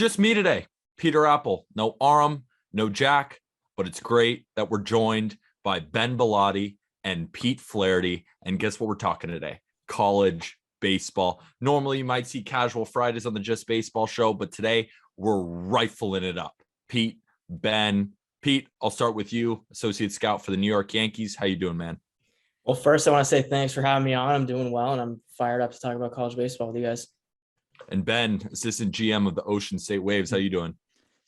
Just me today, Peter Apple. No Aram, no Jack, but it's great that we're joined by Ben Bilotti and Pete Flaherty. And guess what we're talking today? College baseball. Normally, you might see casual Fridays on the Just Baseball show, but today we're rifling it up. Pete, Ben, Pete, I'll start with you, associate scout for the New York Yankees. How you doing, man? Well, first, I want to say thanks for having me on. I'm doing well, and I'm fired up to talk about college baseball with you guys. And Ben, assistant GM of the Ocean State Waves. How you doing?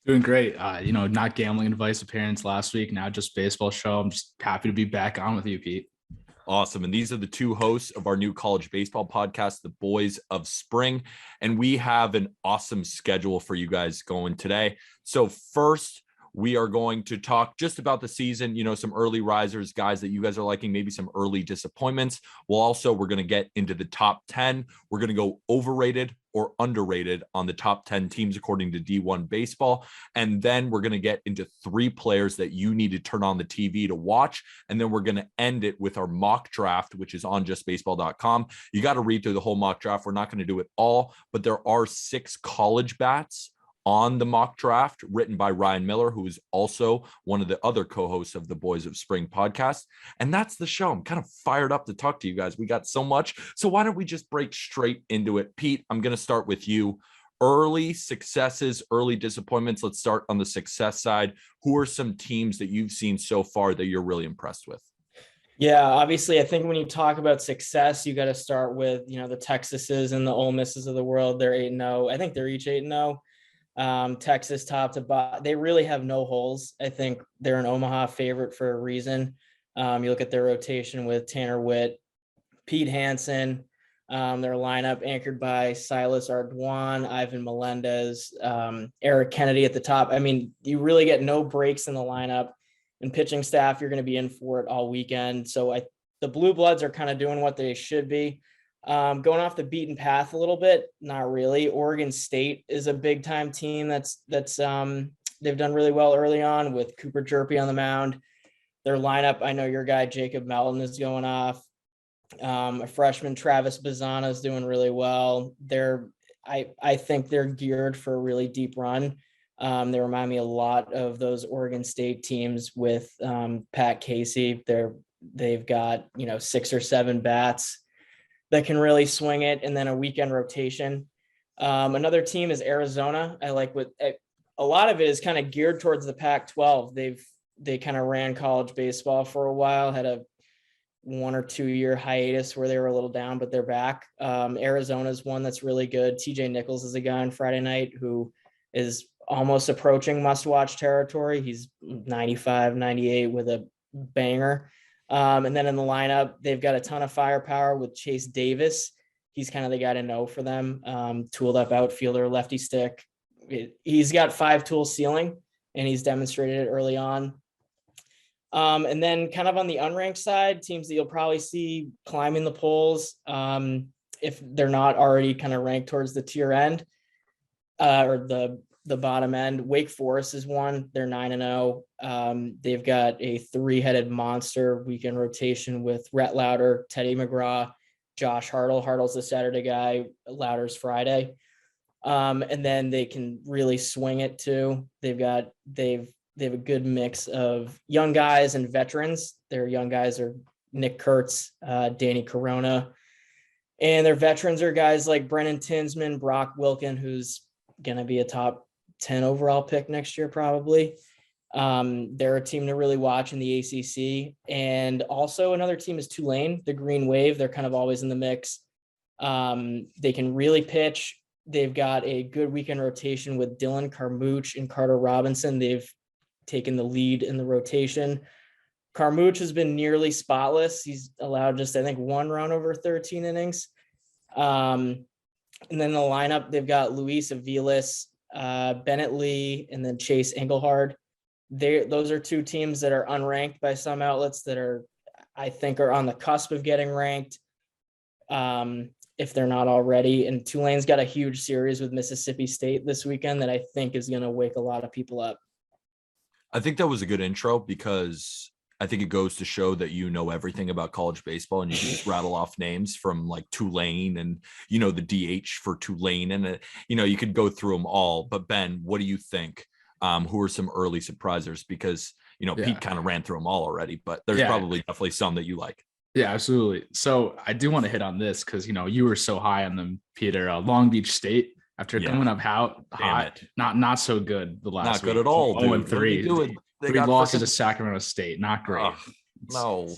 Doing great. Not gambling advice appearance last week. Now just baseball show. I'm just happy to be back on with you, Pete. Awesome. And these are the two hosts of our new college baseball podcast, The Boys of Spring. And we have an awesome schedule for you guys going today. So first, we are going to talk just about the season, some early risers, guys that you guys are liking, maybe some early disappointments. We're going to get into the top 10. We're going to go overrated or underrated on the top 10 teams according to D1 baseball. And then we're going to get into 3 players that you need to turn on the TV to watch. And then we're going to end it with our mock draft, which is on justbaseball.com. You got to read through the whole mock draft. We're not going to do it all, but there are 6 college bats on the mock draft written by Ryan Miller, who is also one of the other co-hosts of the Boys of Spring podcast. And that's the show. I'm kind of fired up to talk to you guys. We got so much. So why don't we just break straight into it? Pete, I'm going to start with you. Early successes, early disappointments. Let's start on the success side. Who are some teams that you've seen so far that you're really impressed with? Yeah, obviously, I think when you talk about success, you got to start with, the Texases and the Ole Misses of the world. They're 8-0. I think they're each 8-0. Texas top to bottom, they really have no holes. I think they're an Omaha favorite for a reason. You look at their rotation with Tanner Witt, Pete Hansen, their lineup anchored by Silas Ardoin, Ivan Melendez, Eric Kennedy at the top. I mean, you really get no breaks in the lineup, and pitching staff, you're going to be in for it all weekend. So the Blue Bloods are kind of doing what they should be. Going off the beaten path a little bit, not really. Oregon State is a big time team that's they've done really well early on with Cooper Jerpy on the mound. Their lineup, I know your guy Jacob Melton is going off. A freshman Travis Bazana is doing really well. I think they're geared for a really deep run. They remind me a lot of those Oregon State teams with Pat Casey. They've got 6 or 7 bats that can really swing it, and then a weekend rotation. Another team is Arizona. I like a lot of it is kind of geared towards the Pac-12. They kind of ran college baseball for a while, had a 1 or 2 year hiatus where they were a little down, but they're back. Arizona's one that's really good. TJ Nichols is a guy on Friday night who is almost approaching must-watch territory. He's 95, 98 with a banger. And then in the lineup, they've got a ton of firepower with Chase Davis. He's kind of the guy to know for them. Tooled up outfielder, lefty stick. He's got 5-tool ceiling, and he's demonstrated it early on. And then kind of on the unranked side, teams that you'll probably see climbing the polls, if they're not already kind of ranked towards the tier end or the bottom end. Wake Forest is one. They're 9-0. They've got a 3-headed monster weekend rotation with Rhett Lauder, Teddy McGraw, Josh Hartle. Hartle's the Saturday guy, Lauder's Friday. And then they can really swing it too. They have a good mix of young guys and veterans. Their young guys are Nick Kurtz, Danny Corona, and their veterans are guys like Brennan Tinsman, Brock Wilkin, who's going to be a top 10 overall pick next year, probably. They're a team to really watch in the ACC. And also another team is Tulane, the Green Wave. They're kind of always in the mix. They can really pitch. They've got a good weekend rotation with Dylan Carmouche and Carter Robinson. They've taken the lead in the rotation. Carmouche has been nearly spotless. He's allowed just, I think, 1 run over 13 innings. And then the lineup, they've got Luis Aviles, Bennett Lee, and then Chase Engelhard. Those are 2 teams that are unranked by some outlets that I think are on the cusp of getting ranked, if they're not already. And Tulane's got a huge series with Mississippi State this weekend that I think is going to wake a lot of people up. I think that was a good intro because I think it goes to show that you know everything about college baseball, and you can just rattle off names from like Tulane and, you know, the DH for Tulane, and, you know, you could go through them all. But Ben, what do you think? Who are some early surprisers? Because, you know, Pete kind of ran through them all already, but there's probably definitely some that you like. Yeah, absolutely. So I do want to hit on this because, you know, you were so high on them, Peter. Long Beach State, after coming up hot, not so good the last week. Not good week. at all, dude. 0-3. Three losses to Sacramento State. Not great. No.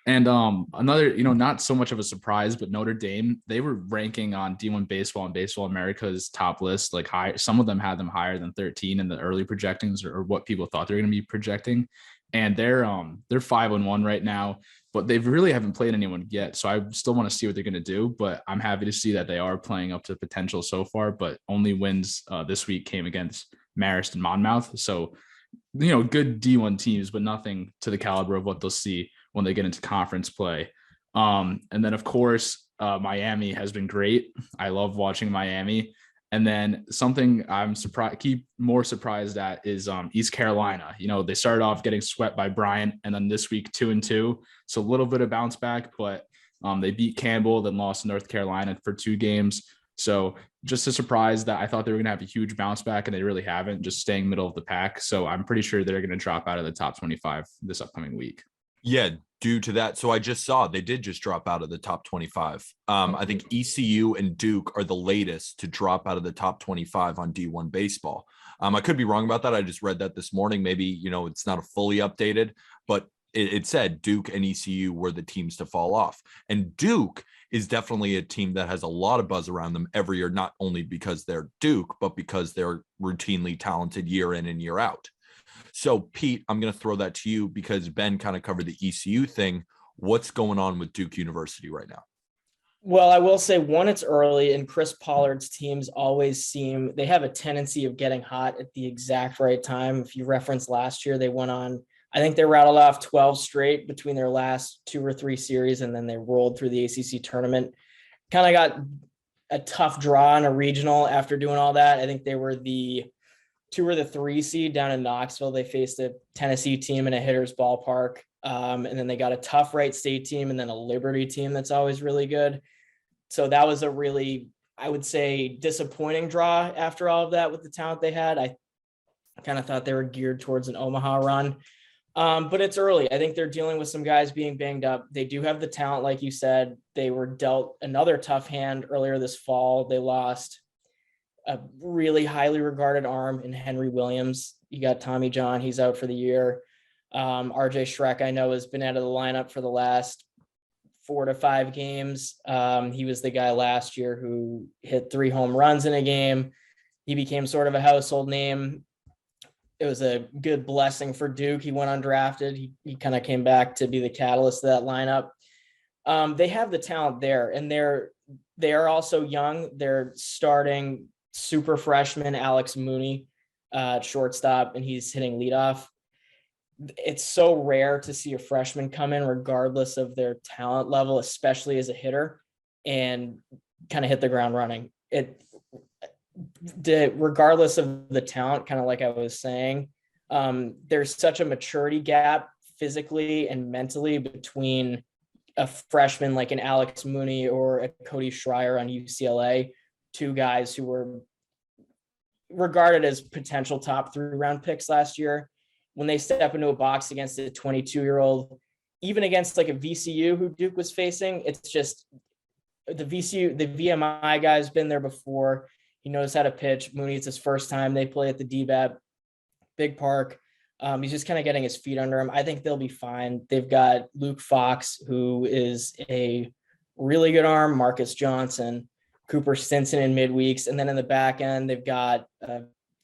And another, you know, not so much of a surprise, but Notre Dame, they were ranking on D1 Baseball and Baseball America's top list, like high. Some of them had them higher than 13 in the early projectings, or what people thought they were going to be projecting. And they're 5-1 right now, but they really haven't played anyone yet. So I still want to see what they're going to do, but I'm happy to see that they are playing up to potential so far, but only wins this week came against Marist and Monmouth. So, you know, good D1 teams, but nothing to the caliber of what they'll see when they get into conference play. And then, of course, Miami has been great. I love watching Miami. And then something I'm more surprised at is East Carolina. You know, they started off getting swept by Bryant, and then this week 2-2. So a little bit of bounce back, but they beat Campbell, then lost to North Carolina for 2 games. So just a surprise that I thought they were going to have a huge bounce back, and they really haven't, just staying middle of the pack. So I'm pretty sure they're going to drop out of the top 25 this upcoming week. Yeah, due to that. So I just saw they did just drop out of the top 25. I think ECU and Duke are the latest to drop out of the top 25 on D1 baseball. I could be wrong about that. I just read that this morning. Maybe, you know, it's not a fully updated, but it said Duke and ECU were the teams to fall off. And Duke is definitely a team that has a lot of buzz around them every year, not only because they're Duke, but because they're routinely talented year in and year out. So, Pete, I'm going to throw that to you because Ben kind of covered the ECU thing. What's going on with Duke University right now? Well, I will say, one, it's early, and Chris Pollard's teams always they have a tendency of getting hot at the exact right time. If you reference last year, they went on, I think they rattled off 12 straight between their last 2 or 3 series, and then they rolled through the ACC tournament. Kind of got a tough draw in a regional after doing all that. I think they were the 2 or 3 seed down in Knoxville. They faced a Tennessee team in a hitter's ballpark. And then they got a tough Wright State team and then a Liberty team that's always really good. So that was a really, I would say, disappointing draw after all of that with the talent they had. I kind of thought they were geared towards an Omaha run. But it's early. I think they're dealing with some guys being banged up. They do have the talent, like you said. They were dealt another tough hand earlier this fall. They lost a really highly regarded arm in Henry Williams. You got Tommy John, he's out for the year. RJ Schreck, I know, has been out of the lineup for the last 4 to 5 games. He was the guy last year who hit 3 home runs in a game. He became sort of a household name. It was a good blessing for Duke. He went undrafted. He kind of came back to be the catalyst of that lineup. They have the talent there, and they are also young. They're starting super freshman Alex Mooney at shortstop, and he's hitting leadoff. It's so rare to see a freshman come in regardless of their talent level, especially as a hitter, and kind of hit the ground running. Regardless of the talent, kind of like I was saying, there's such a maturity gap physically and mentally between a freshman like an Alex Mooney or a Cody Schreier on UCLA, 2 guys who were regarded as potential top 3 round picks last year. When they step into a box against a 22-year-old, even against like a VCU who Duke was facing, it's just the VMI guy's been there before. He knows how to pitch. Mooney, it's his first time they play at the DBAP Big Park. He's just kind of getting his feet under him. I think they'll be fine. They've got Luke Fox, who is a really good arm, Marcus Johnson, Cooper Stinson in midweeks. And then in the back end, they've got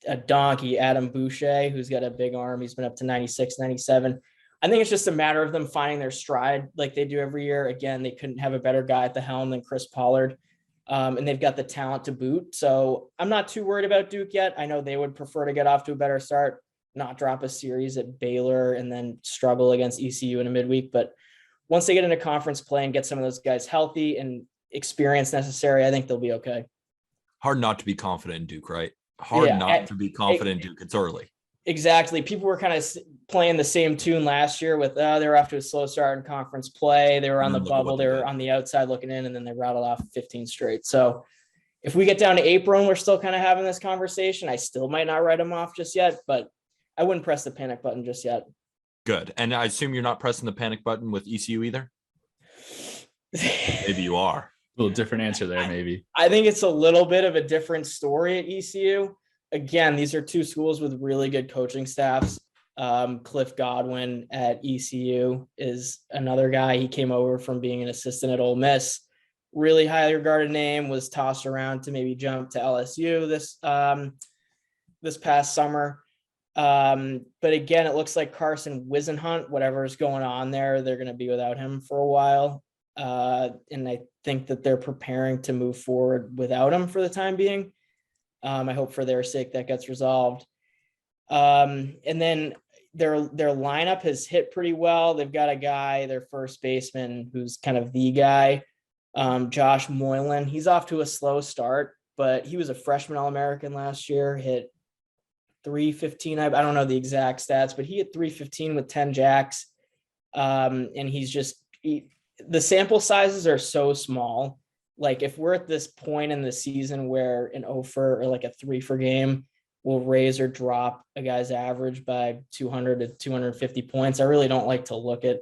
a donkey, Adam Boucher, who's got a big arm. He's been up to 96, 97. I think it's just a matter of them finding their stride like they do every year. Again, they couldn't have a better guy at the helm than Chris Pollard. And they've got the talent to boot. So I'm not too worried about Duke yet. I know they would prefer to get off to a better start, not drop a series at Baylor and then struggle against ECU in a midweek. But once they get into conference play and get some of those guys healthy and experience necessary, I think they'll be okay. Hard not to be confident in Duke, right? Hard not to be confident in Duke. It's early. Exactly. People were kind of playing the same tune last year with they were off to a slow start in conference play. They were on the bubble. They were on the outside looking in, and then they rattled off 15 straight. So if we get down to April and we're still kind of having this conversation, I still might not write them off just yet, but I wouldn't press the panic button just yet. Good. And I assume you're not pressing the panic button with ECU either? Maybe you are. A little different answer there, maybe. I think it's a little bit of a different story at ECU. Again, these are two schools with really good coaching staffs. Cliff Godwin at ECU is another guy. He came over from being an assistant at Ole Miss. Really highly regarded name, was tossed around to maybe jump to LSU this past summer. But again, it looks like Carson Wisenhunt, whatever is going on there, they're going to be without him for a while. And I think that they're preparing to move forward without him for the time being. I hope for their sake that gets resolved. And then their lineup has hit pretty well. They've got a guy, their first baseman, who's kind of the guy, Josh Moylan. He's off to a slow start, but he was a freshman All-American last year, hit 315. I don't know the exact stats, but he hit 315 with 10 jacks. And he's just the sample sizes are so small. Like if we're at this point in the season where an 0 for or like a 3 for game will raise or drop a guy's average by 200 to 250 points, I really don't like to look at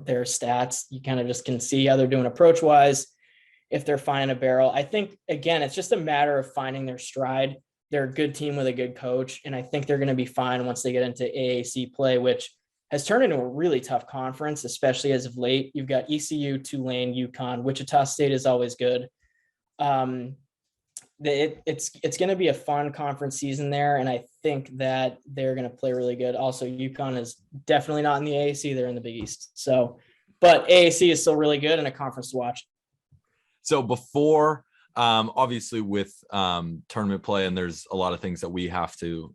their stats. You kind of just can see how they're doing approach wise, if they're finding a barrel. I think, again, it's just a matter of finding their stride. They're a good team with a good coach, and I think they're going to be fine once they get into AAC play, which has turned into a really tough conference, especially as of late. You've got ECU, Tulane, UConn, Wichita State is always good. It's going to be a fun conference season there, and I think that they're going to play really good. Also, UConn is definitely not in the AAC; they're in the Big East. So, but AAC is still really good and a conference to watch. So before, obviously with tournament play, and there's a lot of things that we have to,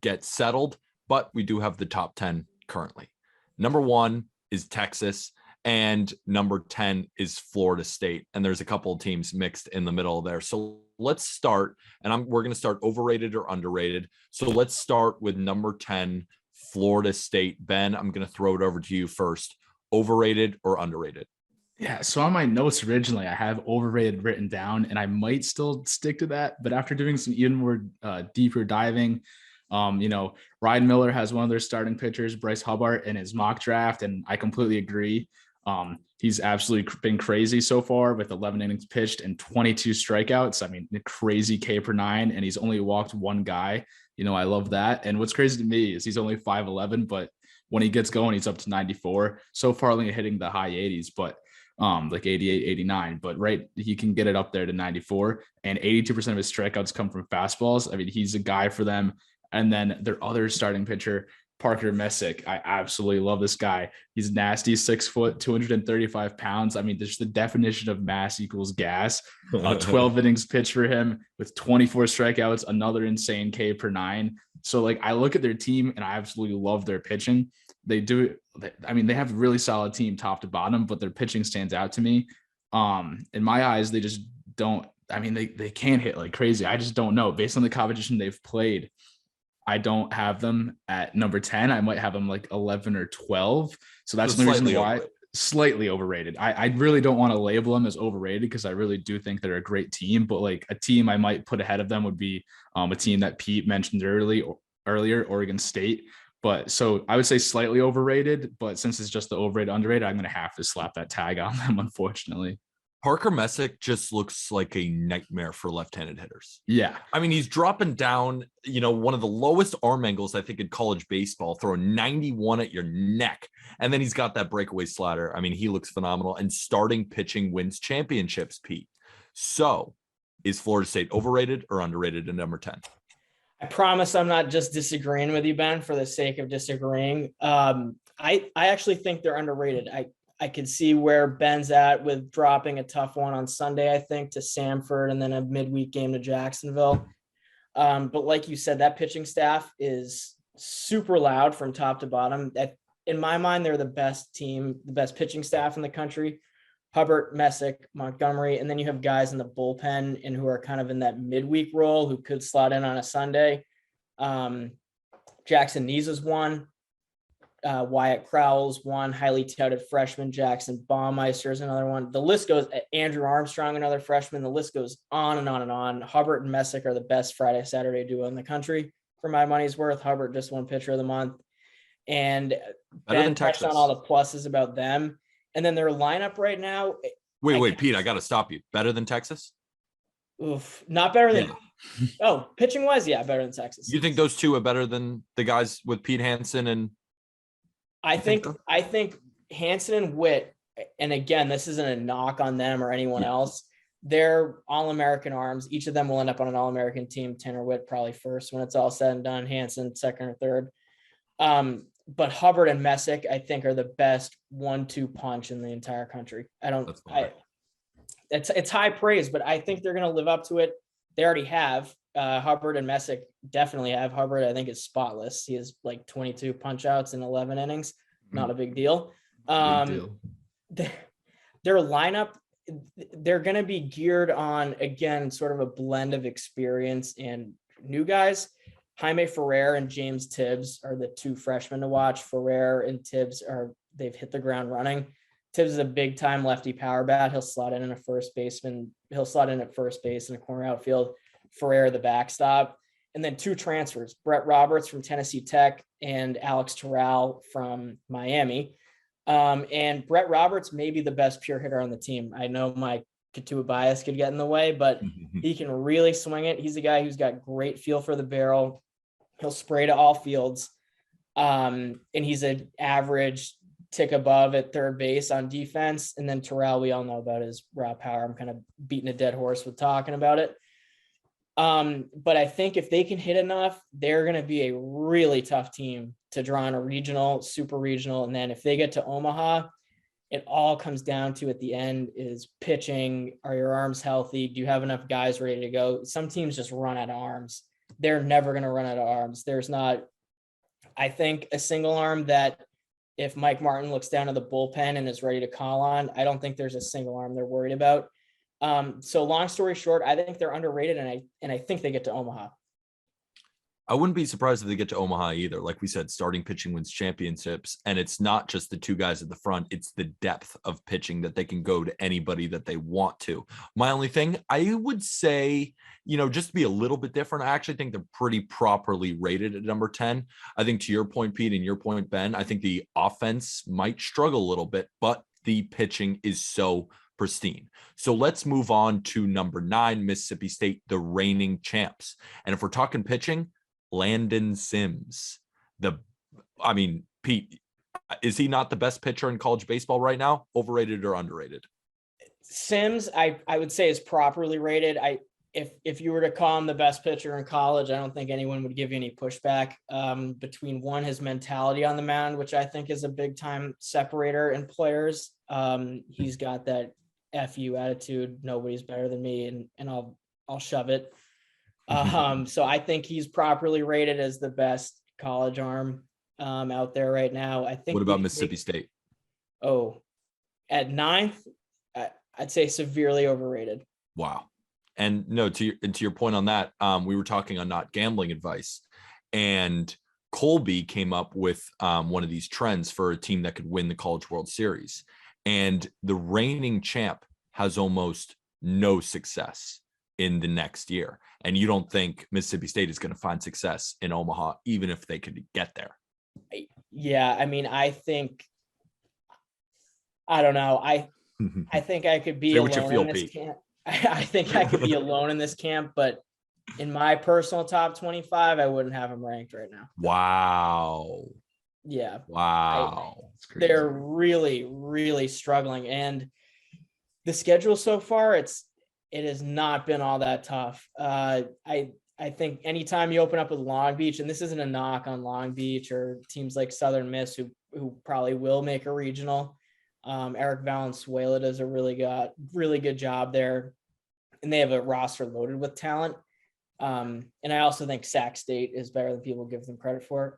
get settled, but we do have the top 10 currently. Number 1 is Texas, and number 10 is Florida State. And there's a couple of teams mixed in the middle there. So let's start, and we're going to start overrated or underrated. So let's start with number 10, Florida State. Ben, I'm going to throw it over to you first. Overrated or underrated? Yeah, so on my notes originally, I have overrated written down, and I might still stick to that. But after doing some even more deeper diving, Ryan Miller has one of their starting pitchers, Bryce Hubbard, in his mock draft, and I completely agree. He's absolutely been crazy so far with 11 innings pitched and 22 strikeouts. I mean, crazy K per 9, and he's only walked one guy. I love that. And what's crazy to me is he's only 5'11", but when he gets going, he's up to 94. So far, only hitting the high 80s, but like 88, 89, but he can get it up there to 94, and 82% of his strikeouts come from fastballs. I mean, he's a guy for them. And then their other starting pitcher, Parker Messick. I absolutely love this guy. He's nasty, 6 foot, 235 pounds. I mean, there's the definition of mass equals gas. 12 innings pitched for him with 24 strikeouts, another insane K per 9. So I look at their team and I absolutely love their pitching. They have a really solid team top to bottom, but their pitching stands out to me. In my eyes, they just don't, they can hit like crazy. I just don't know. Based on the competition they've played, I don't have them at number 10. I might have them like 11 or 12. So that's the reason why slightly overrated. I really don't want to label them as overrated because I really do think they're a great team, but a team I might put ahead of them would be a team that Pete mentioned earlier, Oregon State. But so I would say slightly overrated, but since it's just the overrated, underrated, I'm going to have to slap that tag on them, unfortunately. Parker Messick just looks like a nightmare for left-handed hitters. Yeah. He's dropping down, one of the lowest arm angles, I think, in college baseball, throwing 91 at your neck. And then he's got that breakaway slider. He looks phenomenal. And starting pitching wins championships, Pete. So is Florida State overrated or underrated in number 10? I promise I'm not just disagreeing with you, Ben, for the sake of disagreeing. I actually think they're underrated. I could see where Ben's at with dropping a tough one on Sunday, I think, to Samford and then a midweek game to Jacksonville. But like you said, that pitching staff is super loud from top to bottom. In my mind, they're the best team, the best pitching staff in the country. Hubbard, Messick, Montgomery, and then you have guys in the bullpen and who are kind of in that midweek role who could slot in on a Sunday. Jackson Nees is one. Wyatt Crowell's one. Highly touted freshman Jackson Baumeister is another one. The list goes. Andrew Armstrong, another freshman. The list goes on and on and on. Hubbard and Messick are the best Friday-Saturday duo in the country for my money's worth. Hubbard just won Pitcher of the Month, and Ben touched on all the pluses about them. And then their lineup right now. Wait, Pete, I got to stop you. Better than Texas? Oof, not better than. Yeah. Oh, pitching wise, yeah, better than Texas. You think those two are better than the guys with Pete Hansen and? I think Hansen and Witt, and again, this isn't a knock on them or anyone else. They're All-American arms. Each of them will end up on an All-American team. Tanner Witt probably first when it's all said and done. Hansen second or third. But Hubbard and Messick, I think, are the best 1-2 punch in the entire country. It's high praise, but I think they're going to live up to it. They already have. Hubbard and Messick definitely have. Hubbard, I think, is spotless. He has like 22 punch outs in 11 innings. Not a big deal. Their lineup, they're going to be geared on, again, sort of a blend of experience and new guys. Jaime Ferrer and James Tibbs are the two freshmen to watch. Ferrer and Tibbs they've hit the ground running. Tibbs is a big time lefty power bat. He'll slot in at first base and a corner outfield. Ferrer, the backstop. And then two transfers, Brett Roberts from Tennessee Tech and Alex Terrell from Miami. And Brett Roberts may be the best pure hitter on the team. I know my Katuba bias could get in the way, but he can really swing it. He's a guy who's got great feel for the barrel. He'll spray to all fields. And he's an average tick above at third base on defense. And then Terrell, we all know about his raw power. I'm kind of beating a dead horse with talking about it. But I think if they can hit enough, they're going to be a really tough team to draw on a regional, super regional. And then if they get to Omaha, it all comes down to at the end is pitching. Are your arms healthy? Do you have enough guys ready to go? Some teams just run out of arms. They're never going to run out of arms. There's not, I think, a single arm that if Mike Martin looks down to the bullpen and is ready to call on, I don't think there's a single arm they're worried about. So long story short, I think they're underrated, and I think they get to Omaha. I wouldn't be surprised if they get to Omaha either. Like we said, starting pitching wins championships, and it's not just the two guys at the front. It's the depth of pitching that they can go to anybody that they want to. My only thing, I would say, just to be a little bit different, I actually think they're pretty properly rated at number 10. I think to your point, Pete, and your point, Ben, I think the offense might struggle a little bit, but the pitching is so pristine. So let's move on to number 9, Mississippi State, the reigning champs. And if we're talking pitching, Landon Sims. Pete, is he not the best pitcher in college baseball right now? Overrated or underrated? Sims, I would say is properly rated. If you were to call him the best pitcher in college, I don't think anyone would give you any pushback. Between his mentality on the mound, which I think is a big time separator in players. He's got that FU attitude. Nobody's better than me, and I'll shove it. So I think he's properly rated as the best college arm out there right now. I think. What about Mississippi State? Oh, at 9th, I'd say severely overrated. Wow. And no, to your point on that, we were talking on Not Gambling Advice, and Colby came up with one of these trends for a team that could win the College World Series. And the reigning champ has almost no success in the next year. And you don't think Mississippi State is going to find success in Omaha, even if they could get there? Yeah. I don't know. I think I could be alone in this camp. I think I could be alone in this camp, but in my personal top 25, I wouldn't have them ranked right now. Wow. Yeah. Wow. They're really, really struggling. And the schedule so far, it has not been all that tough. I think anytime you open up with Long Beach, and this isn't a knock on Long Beach or teams like Southern Miss who probably will make a regional. Eric Valenzuela does a really good job there, and they have a roster loaded with talent. And I also think Sac State is better than people give them credit for.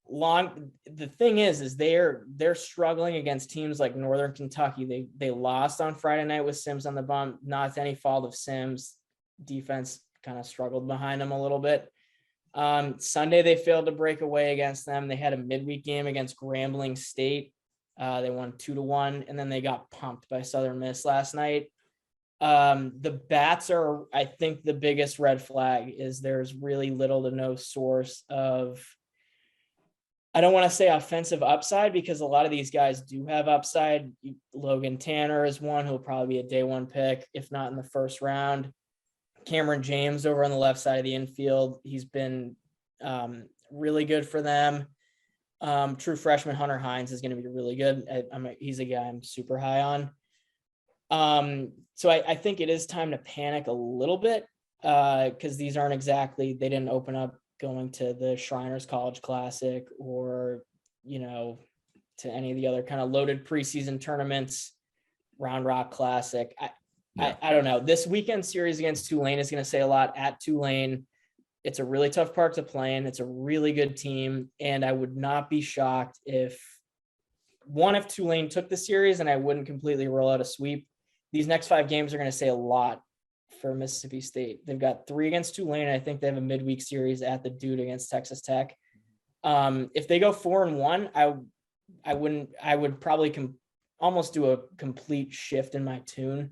The thing is they're struggling against teams like Northern Kentucky. They lost on Friday night with Sims on the bump, not to any fault of Sims. Defense kind of struggled behind them a little bit. Sunday, they failed to break away against them. They had a midweek game against Grambling State. They won 2-1, and then they got pumped by Southern Miss last night. The bats are, I think, the biggest red flag is there's really little to no source of, I don't want to say offensive upside, because a lot of these guys do have upside. Logan Tanner is one who'll probably be a day one pick, if not in the first round. Cameron James over on the left side of the infield, he's been really good for them. True freshman Hunter Hines is going to be really good. He's a guy I'm super high on. So I think it is time to panic a little bit, because these aren't exactly, they didn't open up going to the Shriners College Classic or, to any of the other kind of loaded preseason tournaments, Round Rock Classic. I don't know. This weekend series against Tulane is going to say a lot at Tulane. It's a really tough park to play in. It's a really good team. And I would not be shocked if Tulane took the series, and I wouldn't completely roll out a sweep. These next 5 games are going to say a lot for Mississippi State. They've got 3 against Tulane. I think they have a midweek series at the Dude against Texas Tech. If they go 4-1, I would probably almost do a complete shift in my tune.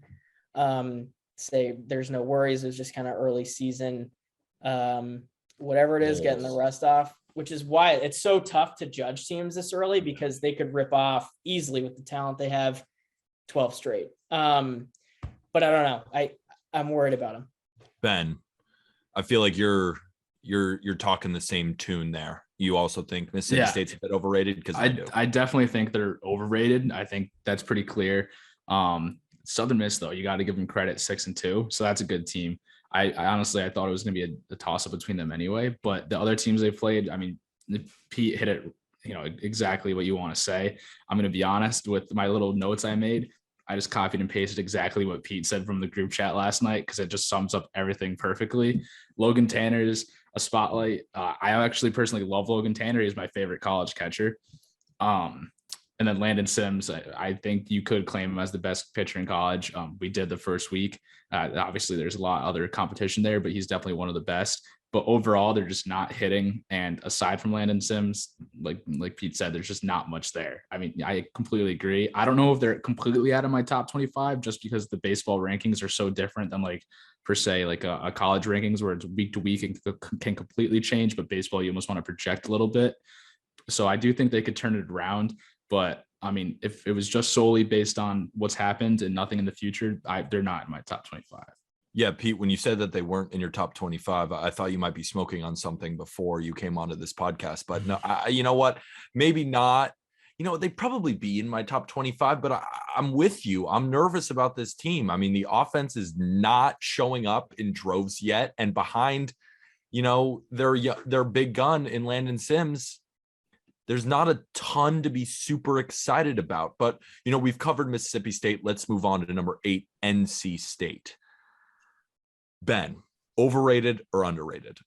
Say there's no worries. It's just kind of early season. Whatever it is, getting the rust off, which is why it's so tough to judge teams this early, because they could rip off easily with the talent they have 12 straight. But I don't know. I'm worried about him. Ben, I feel like you're talking the same tune there. You also think Mississippi State's a bit overrated? Because I definitely think they're overrated. I think that's pretty clear. Southern Miss, though, you got to give them credit, 6-2. So that's a good team. I honestly thought it was going to be a toss-up between them anyway. But the other teams they played, I mean, Pete hit it, exactly what you want to say. I'm going to be honest with my little notes I made. I just copied and pasted exactly what Pete said from the group chat last night, because it just sums up everything perfectly. Logan Tanner's a spotlight. I actually personally love Logan Tanner. He's my favorite college catcher. And then Landon Sims, I think you could claim him as the best pitcher in college. We did the first week. Obviously, there's a lot of other competition there, but he's definitely one of the best. But overall, they're just not hitting. And aside from Landon Sims, like Pete said, there's just not much there. I mean, I completely agree. I don't know if they're completely out of my top 25, just because the baseball rankings are so different than per se, a college rankings where it's week to week and can completely change. But baseball, you almost want to project a little bit. So I do think they could turn it around. But I mean, if it was just solely based on what's happened and nothing in the future, they're not in my top 25. Yeah, Pete, when you said that they weren't in your top 25, I thought you might be smoking on something before you came onto this podcast. But no, you know what? Maybe not. They'd probably be in my top 25, but I'm with you. I'm nervous about this team. I mean, the offense is not showing up in droves yet. And behind, their big gun in Landon Sims, there's not a ton to be super excited about. But, we've covered Mississippi State. Let's move on to number 8, NC State. Ben, overrated or underrated?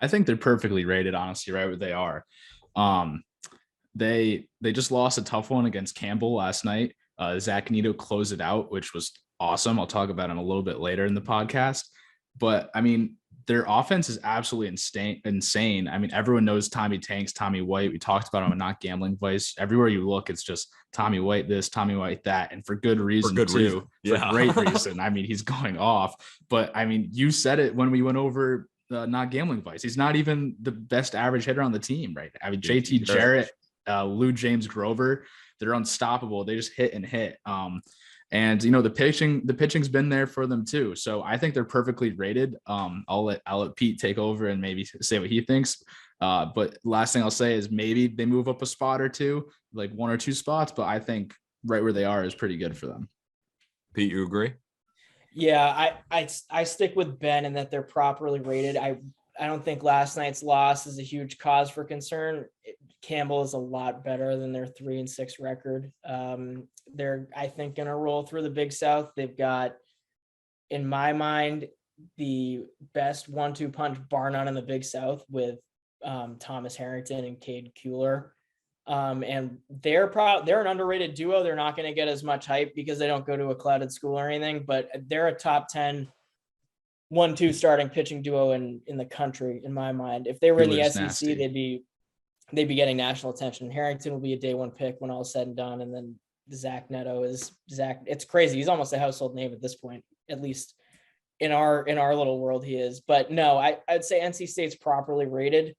I think they're perfectly rated, honestly, right where they are. They just lost a tough one against Campbell last night. Zach Nito closed it out, which was awesome. I'll talk about it a little bit later in the podcast. But, I mean, their offense is absolutely insane. I mean, everyone knows Tommy Tanks, Tommy White. We talked about him in Not Gambling Vice. Everywhere you look, it's just Tommy White this, Tommy White that, and for good reason, too. Yeah. For great reason. I mean, he's going off. But, I mean, you said it when we went over Not Gambling Vice. He's not even the best average hitter on the team right now. I mean, JT Jarrett, Lou James Grover, they're unstoppable. They just hit and hit. And the pitching's been there for them too. So I think they're perfectly rated. I'll let Pete take over and maybe say what he thinks. But last thing I'll say is maybe they move up a spot or two, like 1 or 2 spots. But I think right where they are is pretty good for them. Pete, you agree? Yeah, I stick with Ben in that they're properly rated. I don't think last night's loss is a huge cause for concern. Campbell is a lot better than their 3-6 record. They're, I think, going to roll through the Big South. They've got, in my mind, the best 1-2 punch bar none in the Big South with Thomas Harrington and Cade Kuehler. And they're an underrated duo. They're not going to get as much hype because they don't go to a clouded school or anything, but they're a top 10 1-2 starting pitching duo in the country, in my mind. If they were in the SEC, nasty. they'd be getting national attention. Harrington will be a day one pick when all is said and done. And then Zach Neto is Zach. It's crazy. He's almost a household name at this point, at least in our little world he is. But no, I'd say NC State's properly rated.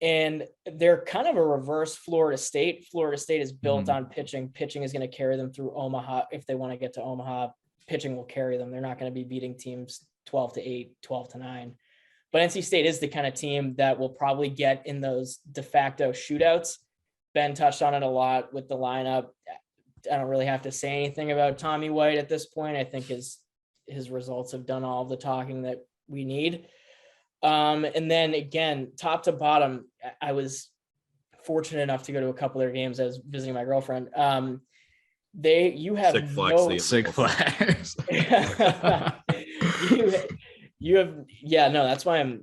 And they're kind of a reverse Florida State. Florida State is built on pitching. Pitching is going to carry them through Omaha. If they want to get to Omaha, pitching will carry them. They're not going to be beating teams 12-8, 12-9. But NC State is the kind of team that will probably get in those de facto shootouts. Ben touched on it a lot with the lineup. I don't really have to say anything about Tommy White at this point. I think his results have done all of the talking that we need. And then again, top to bottom, I was fortunate enough to go to a couple of their games. I was visiting my girlfriend. You have Sick flags.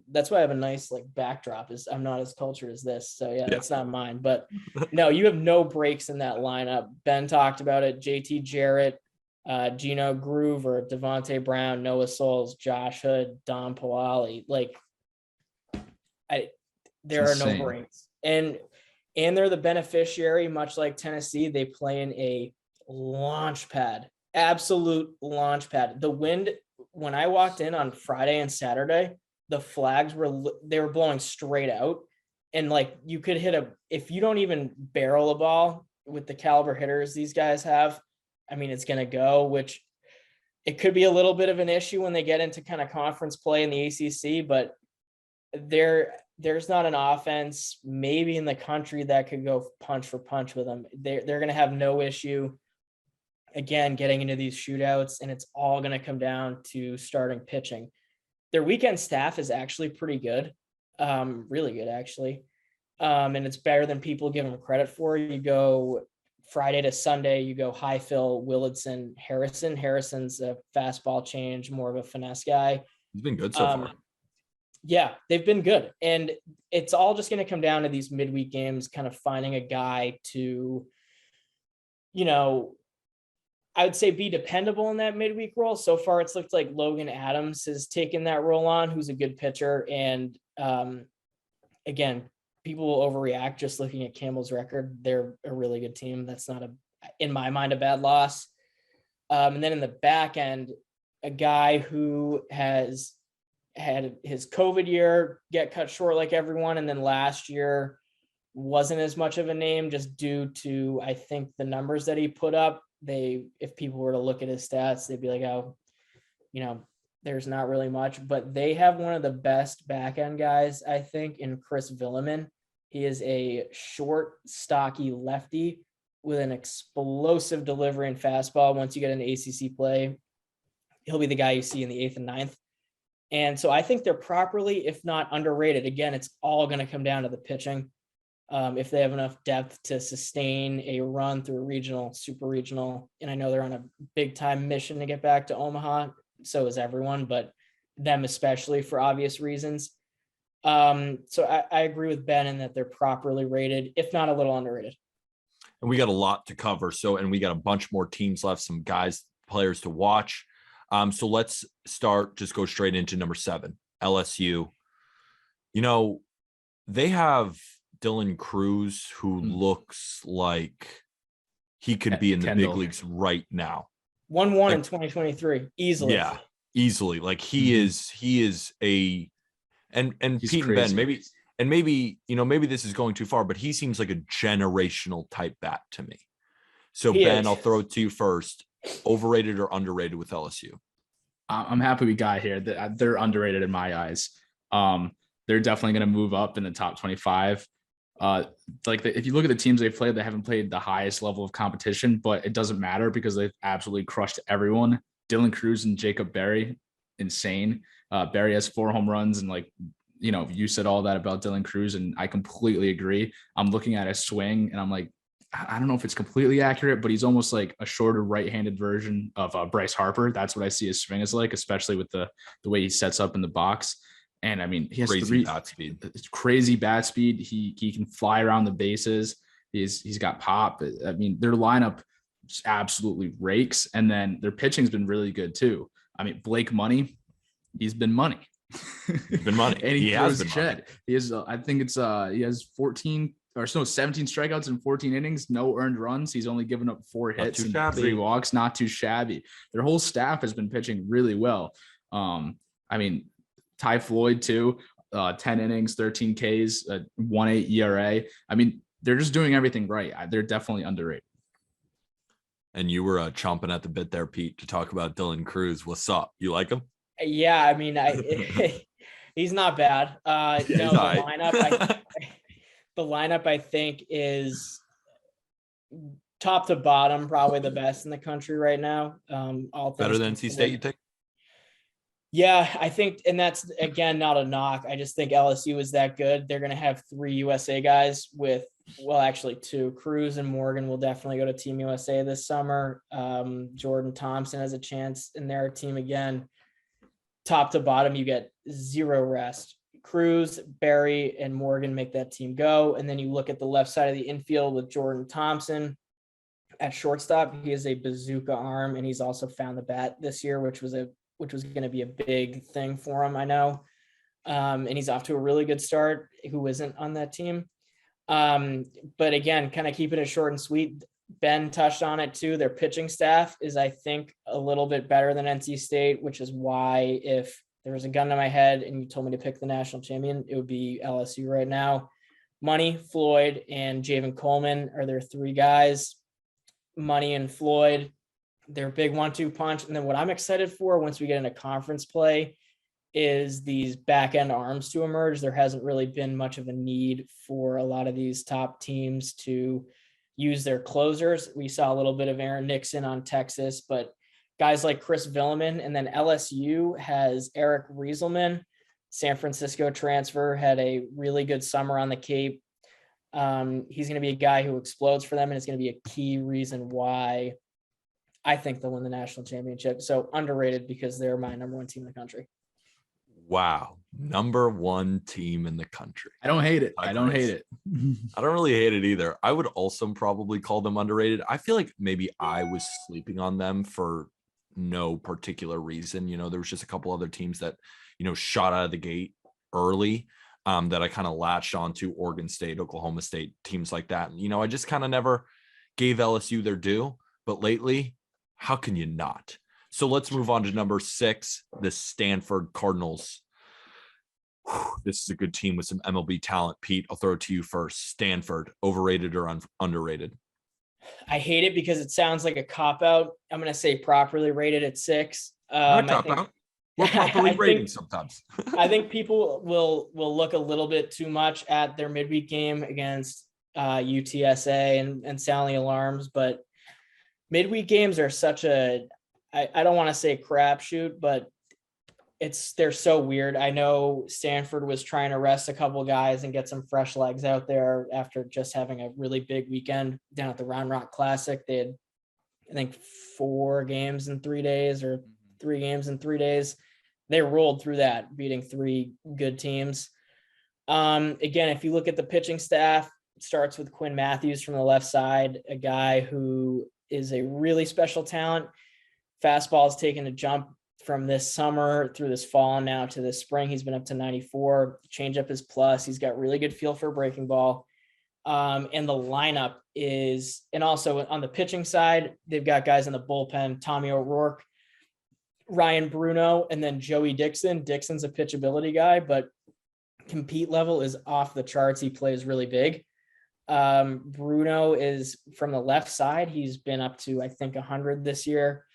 That's why I have a nice like backdrop. Is I'm not as cultured as this. So yeah, that's not mine. But no, you have no breaks in that lineup. Ben talked about it. JT Jarrett, Gino Groover, Devontae Brown, Noah Souls, Josh Hood, Don Pawali. Like there are no breaks. And they're the beneficiary, much like Tennessee. They play in a launch pad, absolute launch pad. The wind, when I walked in on Friday and Saturday, the flags were blowing straight out. And like you could if you don't even barrel a ball with the caliber hitters these guys have, I mean, it's going to go, which it could be a little bit of an issue when they get into kind of conference play in the ACC, but there's not an offense maybe in the country that could go punch for punch with them. They're going to have no issue, again, getting into these shootouts, and it's all going to come down to starting pitching. Their weekend staff is actually pretty good, really good, actually. And it's better than people give them credit for. You go Friday to Sunday, you go Highfill, Willardson, Harrison. Harrison's a fastball change, more of a finesse guy. He's been good so far. Yeah, they've been good. And it's all just going to come down to these midweek games, kind of finding a guy to, I would say be dependable in that midweek role. So far, it's looked like Logan Adams has taken that role on, who's a good pitcher. And again, people will overreact just looking at Campbell's record. They're a really good team. That's not in my mind, a bad loss. And then in the back end, a guy who has had his COVID year get cut short like everyone. And then last year wasn't as much of a name just due to, I think, the numbers that he put up. If people were to look at his stats, they'd be like, oh, there's not really much, but they have one of the best back end guys, I think, in Chris Villeman. He is a short, stocky lefty with an explosive delivery and fastball. Once you get into ACC play, he'll be the guy you see in the 8th and 9th. And so I think they're properly, if not underrated. Again, it's all going to come down to the pitching. If they have enough depth to sustain a run through a regional, super regional, and I know they're on a big time mission to get back to Omaha. So is everyone, but them especially for obvious reasons. So I agree with Ben in that they're properly rated, if not a little underrated. And we got a lot to cover. And we got a bunch more teams left, some players to watch. So let's just go straight into number 7, LSU. They have Dylan Cruz, who looks like he could be in the big leagues right now. 1-1 in 2023, easily. Yeah, easily. Like he is and he's Pete crazy. and Ben, maybe this is going too far, but he seems like a generational type bat to me. So Ben, I'll throw it to you first. Overrated or underrated with LSU? I'm happy we got here. They're underrated in my eyes. They're definitely going to move up in the top 25. If you look at the teams they've played, they haven't played the highest level of competition, but it doesn't matter because they've absolutely crushed everyone. Dylan Cruz and Jacob Berry, insane. Berry has 4 home runs, and you said all that about Dylan Cruz, and I completely agree. I'm looking at his swing, and I'm like, I don't know if it's completely accurate, but he's almost like a shorter right-handed version of Bryce Harper. That's what I see his swing is like, especially with the way he sets up in the box. And I mean, he has crazy bat speed. It's crazy bat speed. He can fly around the bases. He's got pop. I mean, their lineup just absolutely rakes. And then their pitching's been really good too. I mean, Blake Money, He's been money. He's been money. And he has throws been shed. money. He has, I think it's he has 17 strikeouts in 14 innings, no earned runs. He's only given up 4 hits and 3 walks. Not too shabby. Their whole staff has been pitching really well. I mean, Ty Floyd too, 10 innings, 13 Ks, 1.8 ERA. I mean, they're just doing everything right. They're definitely underrated. And you were chomping at the bit there, Pete, to talk about Dylan Cruz. What's up? You like him? Yeah, I mean, he's not bad. No, the lineup I think is top to bottom probably the best in the country right now. All better than NC State, you think? Yeah, I think, and that's again not a knock. I just think LSU is that good. They're going to have 3 USA guys with, well, actually 2. Cruz and Morgan will definitely go to Team USA this summer. Jordan Thompson has a chance in their team again. Top to bottom, you get 0 rest. Cruz, Barry, and Morgan make that team go. And then you look at the left side of the infield with Jordan Thompson at shortstop. He has a bazooka arm, and he's also found the bat this year, which was going to be a big thing for him, I know. And he's off to a really good start, who isn't on that team. But again, kind of keeping it short and sweet. Ben touched on it too. Their pitching staff is, I think, a little bit better than NC State, which is why if there was a gun to my head and you told me to pick the national champion, it would be LSU right now. Money, Floyd, and Javen Coleman are their 3 guys. Money and Floyd, their big 1-2 punch. And then what I'm excited for once we get into conference play is these back end arms to emerge. There hasn't really been much of a need for a lot of these top teams to use their closers. We saw a little bit of Aaron Nixon on Texas, but guys like Chris Villeman, and then LSU has Eric Rieselman, San Francisco transfer, had a really good summer on the Cape. He's going to be a guy who explodes for them, and it's going to be a key reason why I think they'll win the national championship. So underrated because they're my number 1 team in the country. Wow. Number 1 team in the country. I don't hate it. I don't hate it. I don't really hate it either. I would also probably call them underrated. I feel like maybe I was sleeping on them for no particular reason. You know, there was just a couple other teams that, you know, shot out of the gate early that I kind of latched onto. Oregon State, Oklahoma State, teams like that. And, you know, I just kind of never gave LSU their due. But lately, how can you not? So let's move on to number 6, the Stanford Cardinals. This is a good team with some MLB talent. Pete, I'll throw it to you first. Stanford, overrated or underrated? I hate it because it sounds like a cop-out. I'm going to say properly rated at 6. Not a cop-out. We're properly rating sometimes. I think people will look a little bit too much at their midweek game against UTSA and sounding alarms, but midweek games are such a, I don't want to say crapshoot, but they're so weird. I know Stanford was trying to rest a couple guys and get some fresh legs out there after just having a really big weekend down at the Round Rock Classic. They had, I think, 4 games in 3 days or 3 games in 3 days. They rolled through that, beating 3 good teams. Again, if you look at the pitching staff, it starts with Quinn Matthews from the left side, a guy who is a really special talent. Fastball has taken a jump from this summer through this fall and now to this spring. He's been up to 94. Changeup is plus. He's got really good feel for a breaking ball. And the lineup is, and also on the pitching side, they've got guys in the bullpen, Tommy O'Rourke, Ryan Bruno, and then Joey Dixon. Dixon's a pitchability guy, but compete level is off the charts. He plays really big. Bruno is from the left side. He's been up to, I think, 100 this year.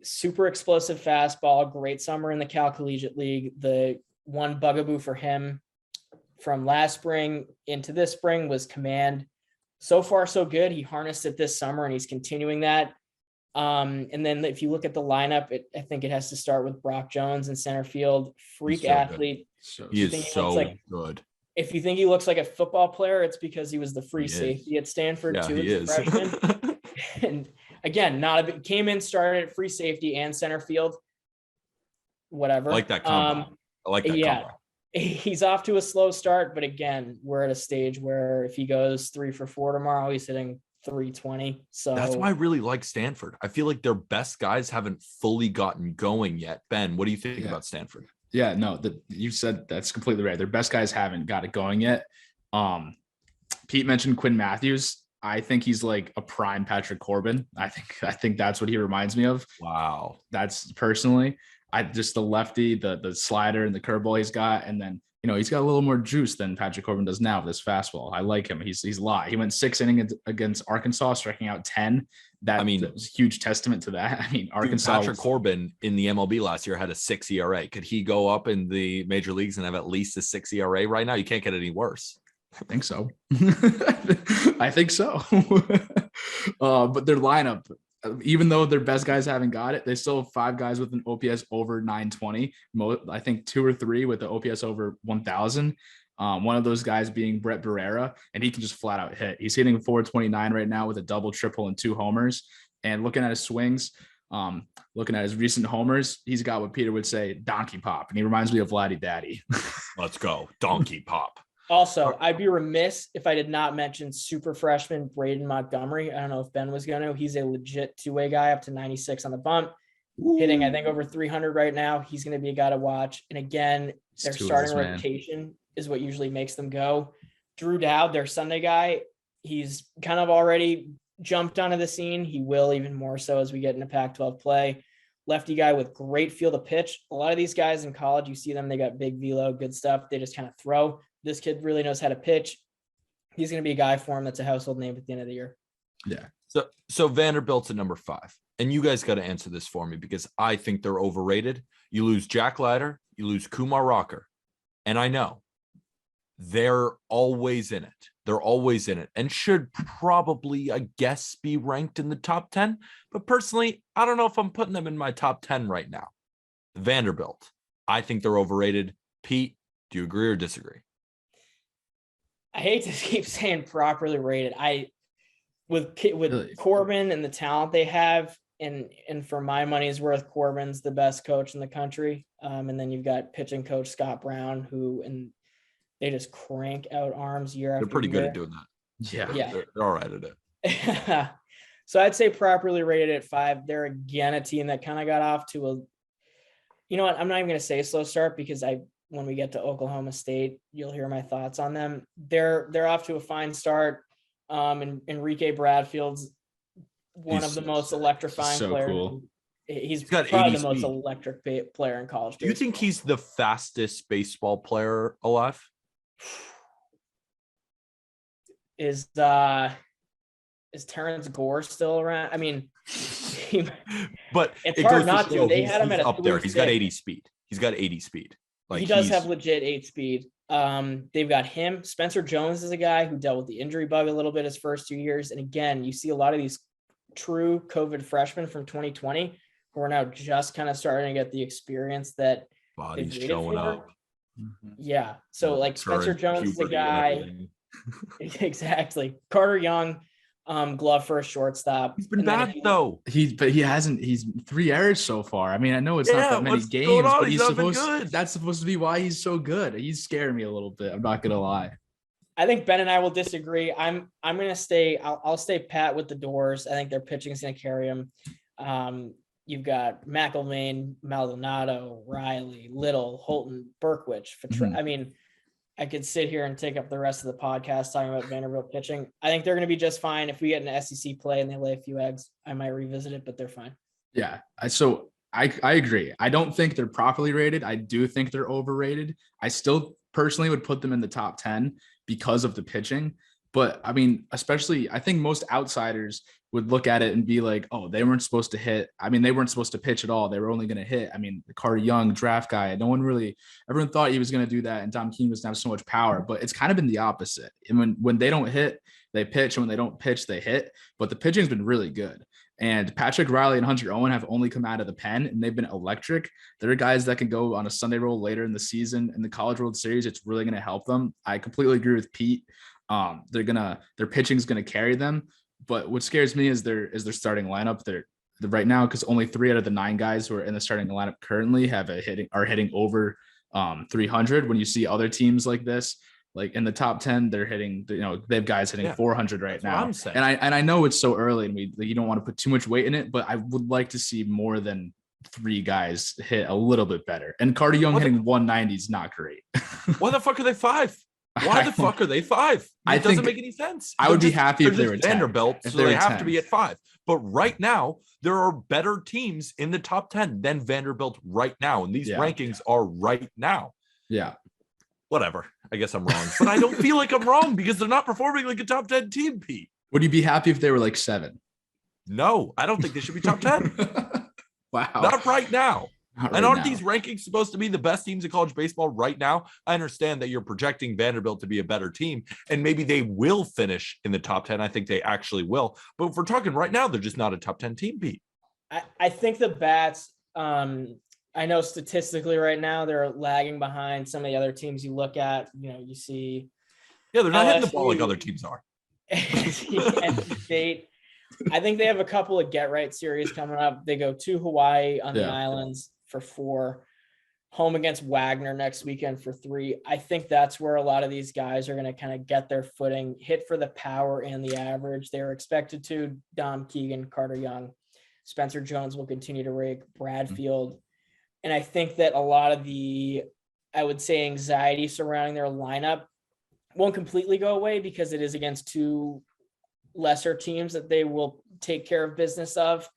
Super explosive fastball, great summer in the Cal Collegiate League. The one bugaboo for him from last spring into this spring was command. So far, so good. He harnessed it this summer and he's continuing that. And then if you look at the lineup, I think it has to start with Brock Jones in center field, freak athlete. He is so good. If you think he looks like a football player, it's because he was the free safety at Stanford too. He is. Freshman. And again, came in, started at free safety and center field. Whatever. I like that combo. Combo. He's off to a slow start, but again, we're at a stage where if he goes 3 for 4 tomorrow, he's hitting 320. So that's why I really like Stanford. I feel like their best guys haven't fully gotten going yet. Ben, what do you think about Stanford? Yeah, no, you said that's completely right. Their best guys haven't got it going yet. Pete mentioned Quinn Matthews. I think he's like a prime Patrick Corbin. I think that's what he reminds me of. Wow. That's personally, I just the lefty, the slider and the curveball he's got, and then he's got a little more juice than Patrick Corbin does now with this fastball. I like him. He's a lot. He went 6 innings against Arkansas, striking out 10. That was a huge testament to that. I mean, Arkansas. Patrick Corbin in the MLB last year had a 6 ERA. Could he go up in the major leagues and have at least a 6 ERA right now? You can't get any worse. I think so. I think so. But their lineup, even though their best guys haven't got it, they still have 5 guys with an OPS over 920. I think 2 or 3 with the OPS over 1,000. One of those guys being Brett Barrera, and he can just flat out hit. He's hitting 429 right now with a double, triple, and 2 homers. And looking at his swings, looking at his recent homers, he's got what Peter would say, donkey pop. And he reminds me of Vladdy Daddy. Let's go. Donkey pop. Also, I'd be remiss if I did not mention super freshman Braden Montgomery. I don't know if Ben was going to. He's a legit 2-way guy, up to 96 on the bump, hitting, I think, over 300 right now. He's going to be a guy to watch. And again, their starting rotation is what usually makes them go. Drew Dowd, their Sunday guy, he's kind of already jumped onto the scene. He will even more so as we get into Pac-12 play. Lefty guy with great field of pitch. A lot of these guys in college, you see them, they got big velo, good stuff. They just kind of throw. This kid really knows how to pitch. He's going to be a guy for him that's a household name at the end of the year. Yeah. So Vanderbilt's at number 5. And you guys got to answer this for me because I think they're overrated. You lose Jack Leiter, you lose Kumar Rocker. And I know they're always in it. They're always in it and should probably, I guess, be ranked in the top 10. But personally, I don't know if I'm putting them in my top 10 right now. Vanderbilt, I think they're overrated. Pete, do you agree or disagree? I hate to keep saying properly rated. With really? Corbin and the talent they have, and for my money's worth, Corbin's the best coach in the country. And then you've got pitching coach Scott Brown, and they just crank out arms year after year. They're pretty good at doing that. Yeah. They're all right at it. So I'd say properly rated at 5. They're again a team that kind of got off to a, you know what? I'm not even going to say slow start because when we get to Oklahoma State, you'll hear my thoughts on them. They're off to a fine start. And Enrique Bradfield's one of the most electrifying players. Cool. He's probably the most electric player in college. Do you think he's the fastest baseball player alive? Is Terrence Gore still around? I mean, but it's hard not to. They had him at up there. He's got 80 speed. He's got 80 speed. Like he does have legit 8 speed. They've got him. Spencer Jones is a guy who dealt with the injury bug a little bit his first 2 years. And again, you see a lot of these true COVID freshmen from 2020 who are now just kind of starting to get the experience that body's showing up. Yeah. So like Spencer Jones is a guy. Exactly. Carter Young, glove for a shortstop. He's been bad though. He's 3 errors so far. I mean, I know it's not that many games, but that's supposed to be why he's so good. He's scaring me a little bit. I'm not gonna lie. I think Ben and I will disagree. I'm gonna stay. I'll stay pat with the Doors. I think their pitching is gonna carry them. You've got McElvain, Maldonado, Riley, Little, Holton, Berkwich. I mean, I could sit here and take up the rest of the podcast talking about Vanderbilt pitching. I think they're going to be just fine. If we get an SEC play and they lay a few eggs, I might revisit it, but they're fine. Yeah. So I agree. I don't think they're properly rated. I do think they're overrated. I still personally would put them in the top 10 because of the pitching. But I mean, especially, I think most outsiders would look at it and be like, oh, they weren't supposed to hit. I mean, they weren't supposed to pitch at all. They were only going to hit. I mean, Carter Young, draft guy, everyone thought he was going to do that. And Tom Keene was going to have so much power, but it's kind of been the opposite. And when they don't hit, they pitch. And when they don't pitch, they hit. But the pitching's been really good. And Patrick Riley and Hunter Owen have only come out of the pen and they've been electric. They're guys that can go on a Sunday roll later in the season. In the College World Series, it's really going to help them. I completely agree with Pete. Their pitching is going to carry them. But what scares me is their starting lineup. They're right now, because only 3 out of the 9 guys who are in the starting lineup currently are hitting over 300. When you see other teams like this, Like in the top 10, they're hitting, they have guys hitting 400 right now. I'm saying. And I know it's so early and you don't want to put too much weight in it, but I would like to see more than 3 guys hit a little bit better. And Carter Young hitting 190 is not great. Why the fuck are they 5? Why the fuck are they 5? It doesn't make any sense. I would be happy if they were Vanderbilt, so they have to be at 5. But right now, there are better teams in the top 10 than Vanderbilt right now. And these rankings are right now. Yeah. Whatever. I guess I'm wrong. But I don't feel like I'm wrong because they're not performing like a top 10 team, Pete. Would you be happy if they were like 7? No, I don't think they should be top 10. Wow. Not right now. And aren't these rankings supposed to be the best teams in college baseball right now? I understand that you're projecting Vanderbilt to be a better team, and maybe they will finish in the top 10. I think they actually will. But if we're talking right now, they're just not a top 10 team, Pete. I think the Bats, I know statistically right now they're lagging behind some of the other teams you look at. You see. Yeah, they're not hitting the ball like other teams are. NC State. I think they have a couple of get-right series coming up. They go to Hawaii on the islands for 4, home against Wagner next weekend for 3. I think that's where a lot of these guys are going to kind of get their footing, hit for the power and the average. They're expected to. Dom Keegan, Carter Young, Spencer Jones will continue to rake, Bradfield. And I think that a lot of the, I would say, anxiety surrounding their lineup won't completely go away because it is against 2 lesser teams that they will take care of business of.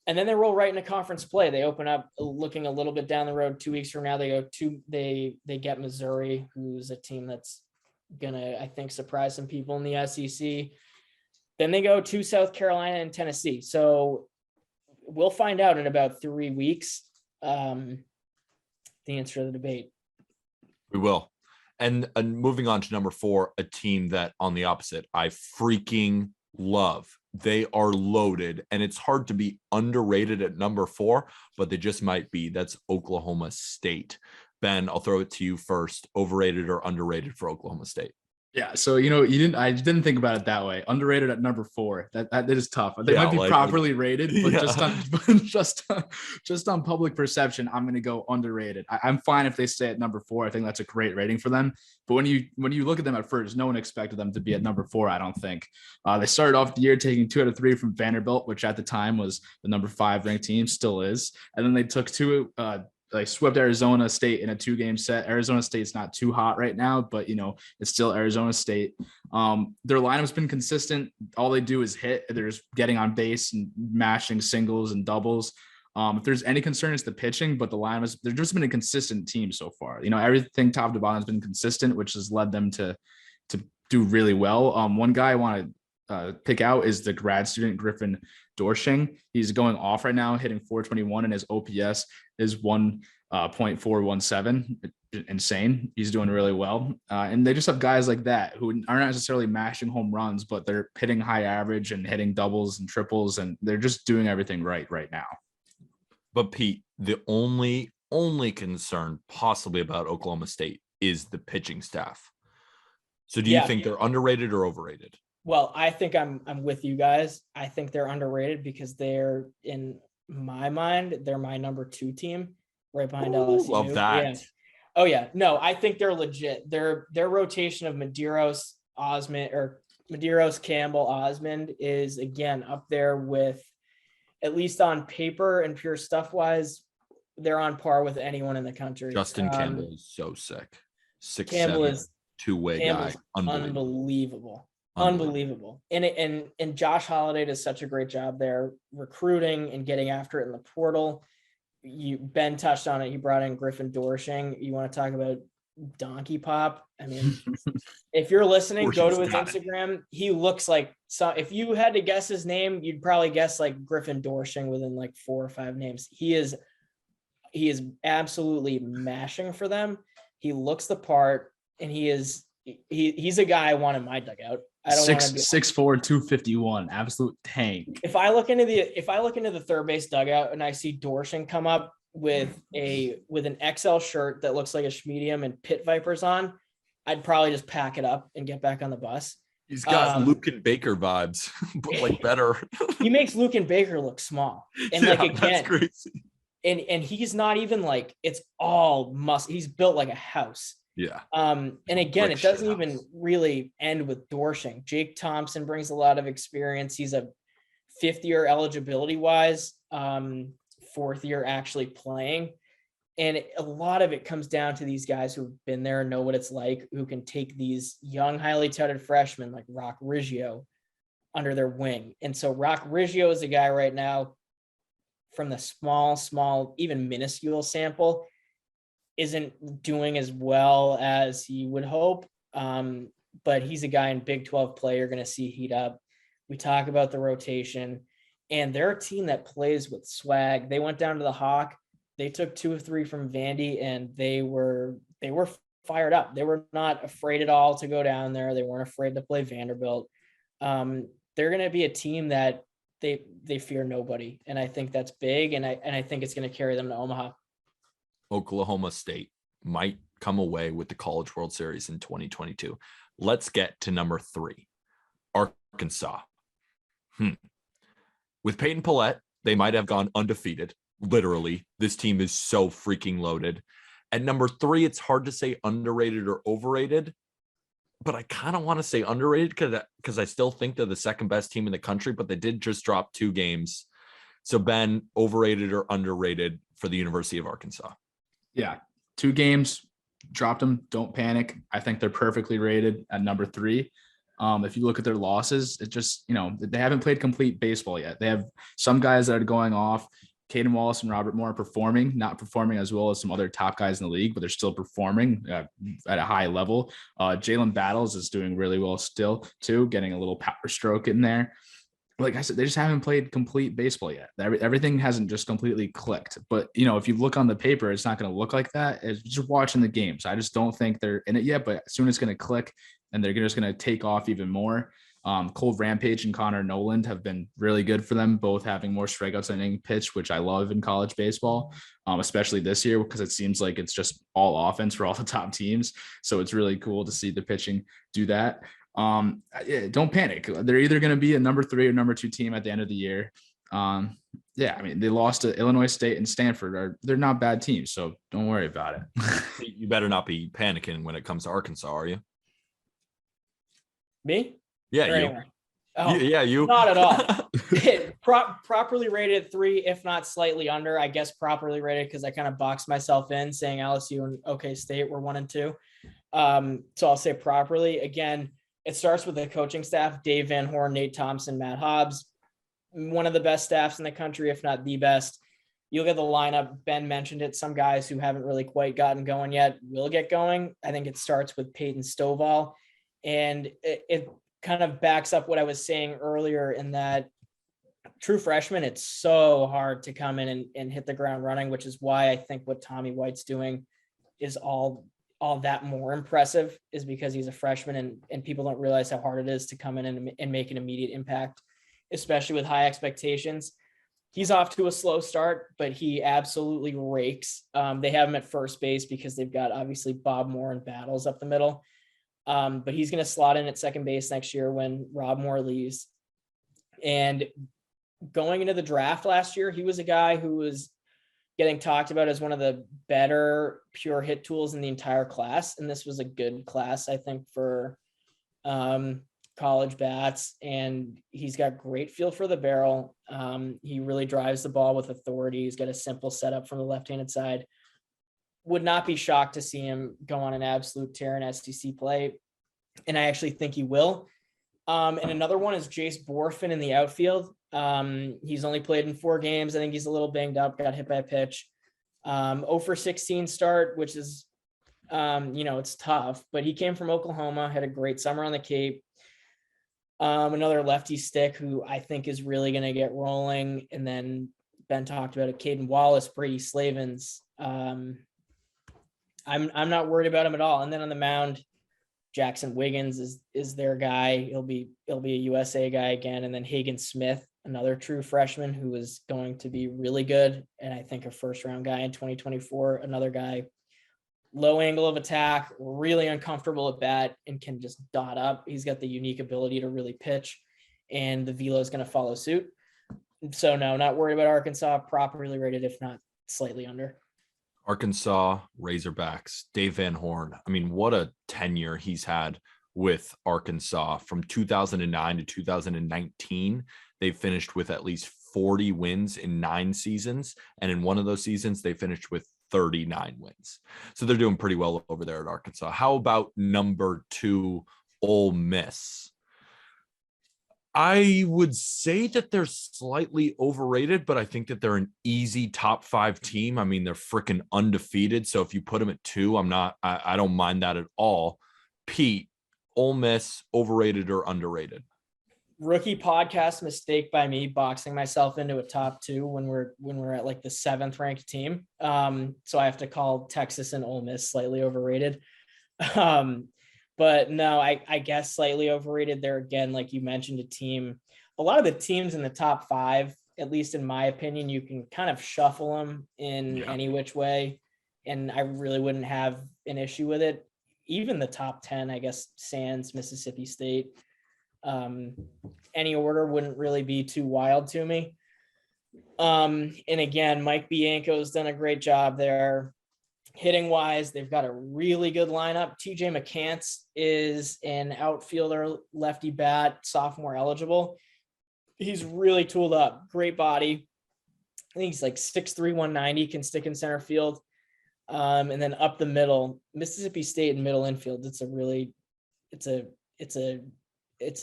And then they roll right into conference play. They open up looking a little bit down the road 2 weeks from now. They get Missouri, who's a team that's gonna, I think, surprise some people in the SEC. Then they go to South Carolina and Tennessee. So we'll find out in about 3 weeks the answer to the debate. We will. And moving on to number 4, a team that on the opposite, I freaking love. They are loaded, and it's hard to be underrated at number 4, but they just might be. That's Oklahoma State. Ben, I'll throw it to you first. Overrated or underrated for Oklahoma State? Yeah, so I didn't think about it that way. Underrated at number 4. That is tough. They might be properly rated, but just on public perception, I'm going to go underrated. I'm fine if they stay at number 4. I think that's a great rating for them. But when you look at them at first, no one expected them to be at number 4. I don't think. They started off the year taking 2 out of 3 from Vanderbilt, which at the time was the number 5 ranked team, still is, and then they took 2. Like swept Arizona State in a 2-game set. Arizona State's not too hot right now, but it's still Arizona State. Their lineup's been consistent. All they do is hit. They're just getting on base and mashing singles and doubles. If there's any concern, it's the pitching, but the lineup they've just been a consistent team so far. Everything top to bottom has been consistent, which has led them to do really well. One guy I want to pick out is the grad student Griffin Dorshing. He's going off right now, hitting 421, and his OPS is 1.417. Insane. He's doing really well. And they just have guys like that who aren't necessarily mashing home runs, but they're hitting high average and hitting doubles and triples, and they're just doing everything right now. But Pete, the only concern possibly about Oklahoma State is the pitching staff. So do you think they're underrated or overrated? Well, I think I'm with you guys. I think they're underrated because they're, in my mind, they're my number 2 team right behind LSU. Love that. Yeah. Oh yeah. No, I think they're legit. Their rotation of Medeiros, Campbell, Osmond is again up there with, at least on paper and pure stuff wise, they're on par with anyone in the country. Justin Campbell is so sick. 6'7", Campbell 2-way guy. Unbelievable. And Josh Holliday does such a great job there recruiting and getting after it in the portal. Ben touched on it. He brought in Griffin Dorshing. You want to talk about donkey pop? I mean, if you're listening, go to his Instagram. He looks like, so if you had to guess his name, you'd probably guess like Griffin Dorshing within like 4 or 5 names. He is absolutely mashing for them. He looks the part, and he's a guy I want in my dugout. I don't want to be 6'4", 251, absolute tank. If I look into the third base dugout and I see Dorshing come up with an XL shirt that looks like a Schmedium and Pit Vipers on, I'd probably just pack it up and get back on the bus. He's got Luke and Baker vibes, but like better. He makes Luke and Baker look small. And again, that's crazy. And he's not even like, it's all muscle. He's built like a house. Yeah. And again, Brick it doesn't shithouse. even really end with Dorshing. Jake Thompson brings a lot of experience. He's a fifth year eligibility wise, fourth year actually playing. And a lot of it comes down to these guys who've been there and know what it's like, who can take these young, highly touted freshmen like Rock Riggio under their wing. And so Rock Riggio is a guy right now from the small, even minuscule sample, isn't doing as well as he would hope. But he's a guy in Big 12 play you're going to see heat up. We talk about the rotation, and they're a team that plays with swag. They went down to the Hawk. They took 2 of 3 from Vandy, and they were fired up. They were not afraid at all to go down there. They weren't afraid to play Vanderbilt. They're going to be a team that they fear nobody, and I think that's big. And I think it's going to carry them to Omaha. Oklahoma State might come away with the College World Series in 2022. Let's get to number 3, Arkansas. With Peyton Pillette, they might have gone undefeated. Literally, this team is so freaking loaded. At number 3, it's hard to say underrated or overrated, but I kind of want to say underrated because I still think they're the second best team in the country, but they did just drop 2 games. So Ben, overrated or underrated for the University of Arkansas? Yeah, 2 games, dropped them. Don't panic. I think they're perfectly rated at number 3. If you look at their losses, it just, they haven't played complete baseball yet. They have some guys that are going off. Caden Wallace and Robert Moore are not performing as well as some other top guys in the league, but they're still performing at a high level. Jalen Battles is doing really well still too, getting a little power stroke in there. Like I said, they just haven't played complete baseball yet. Everything hasn't just completely clicked. But, if you look on the paper, it's not going to look like that. It's just watching the games. I just don't think they're in it yet, but soon it's going to click and they're just going to take off even more. Cole Rampage and Connor Noland have been really good for them, both having more strikeouts than inning pitch, which I love in college baseball, especially this year because it seems like it's just all offense for all the top teams. So it's really cool to see the pitching do that. Don't panic. They're either going to be a number 3 or number 2 team at the end of the year. They lost to Illinois State and Stanford. They're not bad teams, so don't worry about it. You better not be panicking when it comes to Arkansas, are you? Me? Yeah, or you. Anyone? Oh, You. Not at all. Properly rated 3, if not slightly under. I guess properly rated because I kind of boxed myself in saying LSU and OK State were 1 and 2. So I'll say properly. Again, it starts with the coaching staff: Dave Van Horn, Nate Thompson, Matt Hobbs. One of the best staffs in the country, if not the best. You look at the lineup. Ben mentioned it. Some guys who haven't really quite gotten going yet will get going. I think it starts with Peyton Stovall, and it kind of backs up what I was saying earlier in that true freshman, it's so hard to come in and hit the ground running, which is why I think what Tommy White's doing is all that more impressive, is because he's a freshman and people don't realize how hard it is to come in and make an immediate impact, especially with high expectations. He's off to a slow start, but he absolutely rakes. They have him at first base because they've got obviously Bob Moore and Battles up the middle. But he's going to slot in at second base next year when Rob Moore leaves. And going into the draft last year, he was a guy who was getting talked about as one of the better pure hit tools in the entire class. And this was a good class, I think, for college bats. And he's got great feel for the barrel. He really drives the ball with authority. He's got a simple setup from the left-handed side. Would not be shocked to see him go on an absolute tear in SEC play. And I actually think he will. And another one is Jace Borfin in the outfield. He's only played in 4 games. I think he's a little banged up, got hit by a pitch. 0 for 16 start, which is, it's tough, but he came from Oklahoma, had a great summer on the Cape. Another lefty stick who I think is really going to get rolling. And then Ben talked about it, Caden Wallace, Brady Slavens. I'm not worried about him at all. And then on the mound, Jackson Wiggins is their guy. He'll be a USA guy again. And then Hagen Smith, another true freshman who is going to be really good. And I think a first round guy in 2024, another guy, low angle of attack, really uncomfortable at bat and can just dot up. He's got the unique ability to really pitch, and the velo is going to follow suit. So no, not worried about Arkansas, properly rated, if not slightly under. Arkansas Razorbacks, Dave Van Horn. I mean, what a tenure he's had with Arkansas from 2009 to 2019. They finished with at least 40 wins in 9 seasons. And in one of those seasons, they finished with 39 wins. So they're doing pretty well over there at Arkansas. How about number 2, Ole Miss? I would say that they're slightly overrated, but I think that they're an easy top 5 team. I mean, they're freaking undefeated. So if you put them at 2, I don't mind that at all. Pete, Ole Miss, overrated or underrated? Rookie podcast mistake by me boxing myself into a top 2 when we're at like the 7th ranked team. So I have to call Texas and Ole Miss slightly overrated. But no, I guess slightly overrated. They're, again, like you mentioned, a lot of the teams in the top 5, at least in my opinion, you can kind of shuffle them in any which way. And I really wouldn't have an issue with it. Even the top 10, I guess, sans Mississippi State, any order wouldn't really be too wild to me. And again, Mike Bianco's done a great job there. Hitting wise, they've got a really good lineup. TJ McCants is an outfielder, lefty bat, sophomore eligible. He's really tooled up, great body. I think he's like 6'3", 190, can stick in center field. And then up the middle, Mississippi State and middle infield. It's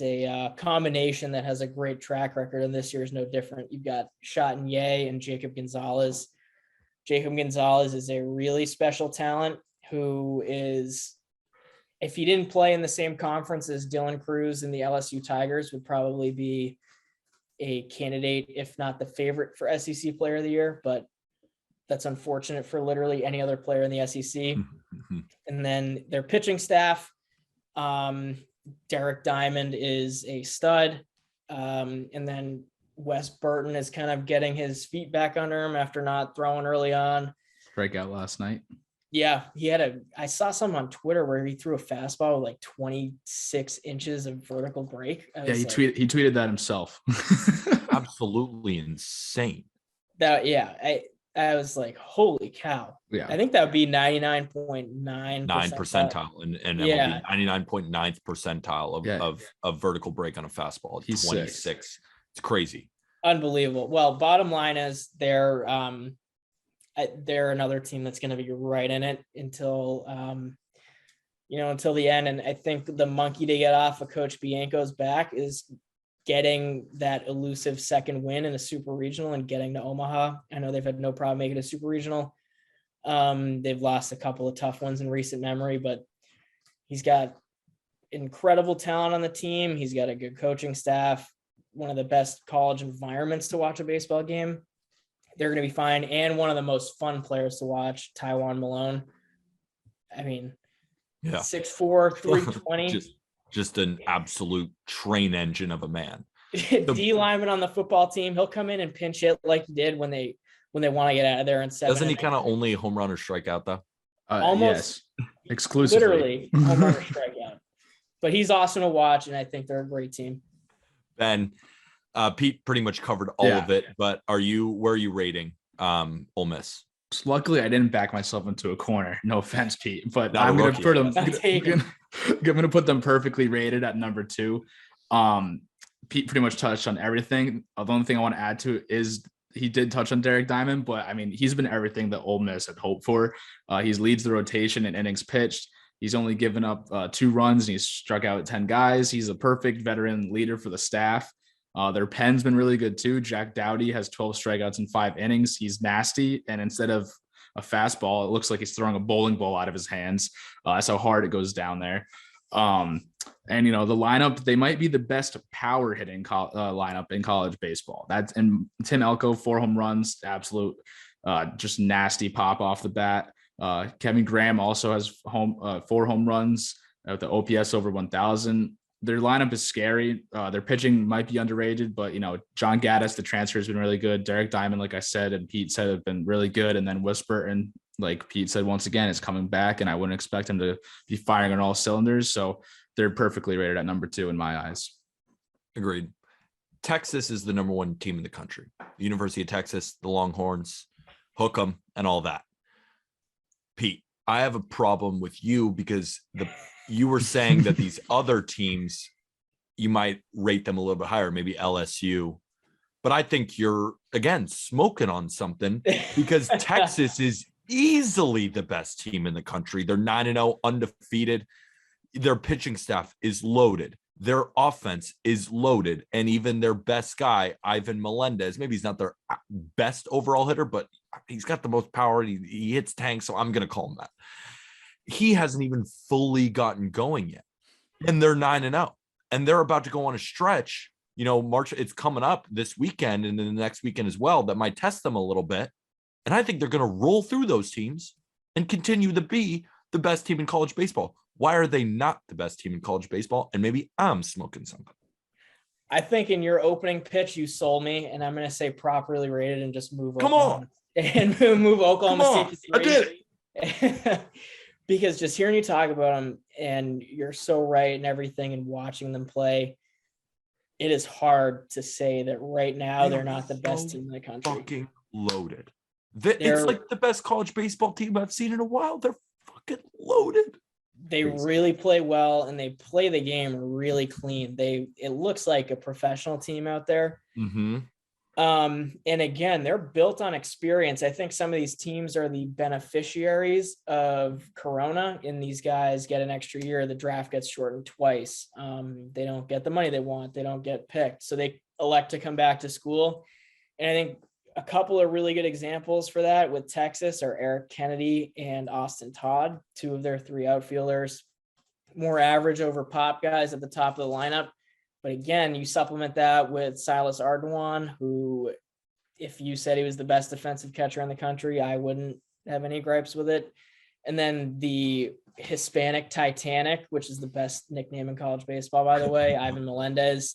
a combination that has a great track record, and this year is no different. You've got Shot Ye and Jacob Gonzalez. Jacob Gonzalez is a really special talent who is, if he didn't play in the same conference as Dylan Cruz and the LSU Tigers, would probably be a candidate, if not the favorite for SEC Player of the Year, but that's unfortunate for literally any other player in the SEC. And then their pitching staff, Derek Diamond is a stud. And then Wes Burton is kind of getting his feet back under him after not throwing early on. Strikeout last night. Yeah, I saw something on Twitter where he threw a fastball with like 26 inches of vertical break. Yeah, he tweeted that himself. Absolutely insane. I was like, holy cow. Yeah. I think that would be 99.9 percentile and MLB 99.9th percentile of vertical break on a fastball. He's 26. It's crazy. Unbelievable. Well, bottom line is they're another team that's going to be right in it until the end. And I think the monkey to get off of Coach Bianco's back is getting that elusive second win in a super regional and getting to Omaha. I know they've had no problem making a super regional. They've lost a couple of tough ones in recent memory, but he's got incredible talent on the team. He's got a good coaching staff, one of the best college environments to watch a baseball game. They're going to be fine. And one of the most fun players to watch, Taiwan Malone. I mean, 6'4", 320. Just an absolute train engine of a man. D lineman on the football team. He'll come in and pinch hit like he did when they want to get out of there. And doesn't he kind of only home run or strikeout though? Almost exclusively. Literally home run or strikeout. But he's awesome to watch, and I think they're a great team. Ben, Pete pretty much covered all of it, but where are you rating Ole Miss? Luckily, I didn't back myself into a corner. No offense, Pete, but I'm going to put them perfectly rated at number 2. Pete pretty much touched on everything. The only thing I want to add to it is he did touch on Derek Diamond, but I mean, he's been everything that Ole Miss had hoped for. He leads the rotation in innings pitched. He's only given up 2 runs and he's struck out 10 guys. He's a perfect veteran leader for the staff. Their pen's been really good too. Jack Dowdy has 12 strikeouts in 5 innings. He's nasty. And instead of a fastball, it looks like he's throwing a bowling ball out of his hands. That's how hard it goes down there. And, the lineup, they might be the best power hitting lineup in college baseball. And Tim Elko, 4 home runs, absolute, just nasty pop off the bat. Kevin Graham also has 4 home runs with the OPS over 1,000. Their lineup is scary. Their pitching might be underrated, but John Gaddis, the transfer, has been really good. Derek Diamond, like I said, and Pete said, have been really good. And then Whisper, and like Pete said, once again, is coming back, and I wouldn't expect him to be firing on all cylinders. So they're perfectly rated at number 2 in my eyes. Agreed. Texas is the number 1 team in the country. The University of Texas, the Longhorns, hook 'em, and all that. Pete, I have a problem with you because you were saying that these other teams, you might rate them a little bit higher, maybe LSU. But I think you're, again, smoking on something because Texas is easily the best team in the country. They're 9-0, undefeated. Their pitching staff is loaded. Their offense is loaded. And even their best guy, Ivan Melendez, maybe he's not their best overall hitter, but he's got the most power. He hits tanks, so I'm going to call him that. He hasn't even fully gotten going yet. And they're 9-0. And they're about to go on a stretch. March, it's coming up this weekend and then the next weekend as well that might test them a little bit. And I think they're going to roll through those teams and continue to be the best team in college baseball. Why are they not the best team in college baseball? And maybe I'm smoking something. I think in your opening pitch, you sold me, and I'm going to say properly rated and just move. Come on. And move Oklahoma State to series. I did it. Because just hearing you talk about them, and you're so right and everything, and watching them play, it is hard to say that right now they're not the best team in the country. Fucking loaded. It's like the best college baseball team I've seen in a while. They're fucking loaded. They really play well, and they play the game really clean. It looks like a professional team out there. Mm-hmm. And again, they're built on experience. I think some of these teams are the beneficiaries of Corona, and these guys get an extra year. The draft gets shortened twice. They don't get the money they want. They don't get picked. So they elect to come back to school. And I think a couple of really good examples for that with Texas are Eric Kennedy and Austin Todd, two of their three outfielders, more average over pop guys at the top of the lineup. But again, you supplement that with Silas Ardoin, who, if you said he was the best defensive catcher in the country, I wouldn't have any gripes with it. And then the Hispanic Titanic, which is the best nickname in college baseball, by the way, Ivan Melendez.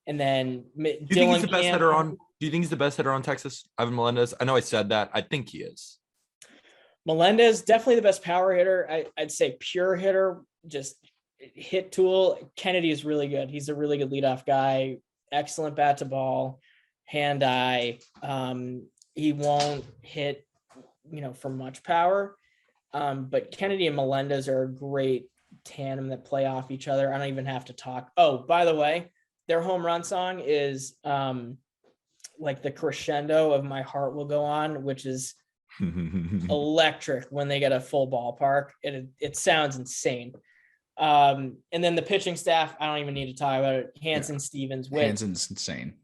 And then Do you think he's the best hitter on Texas, Ivan Melendez? I know I said that. I think he is. Melendez, definitely the best power hitter. I'd say pure hitter, just hit tool. Kennedy is really good. He's a really good leadoff guy. Excellent bat to ball, hand eye. He won't hit, for much power. But Kennedy and Melendez are a great tandem that play off each other. I don't even have to talk. Oh, by the way, their home run song is like the crescendo of My Heart Will Go On, which is electric when they get a full ballpark. It sounds insane. And then the pitching staff, I don't even need to talk about it. Hanson, Stevens, Witt. Hanson's insane.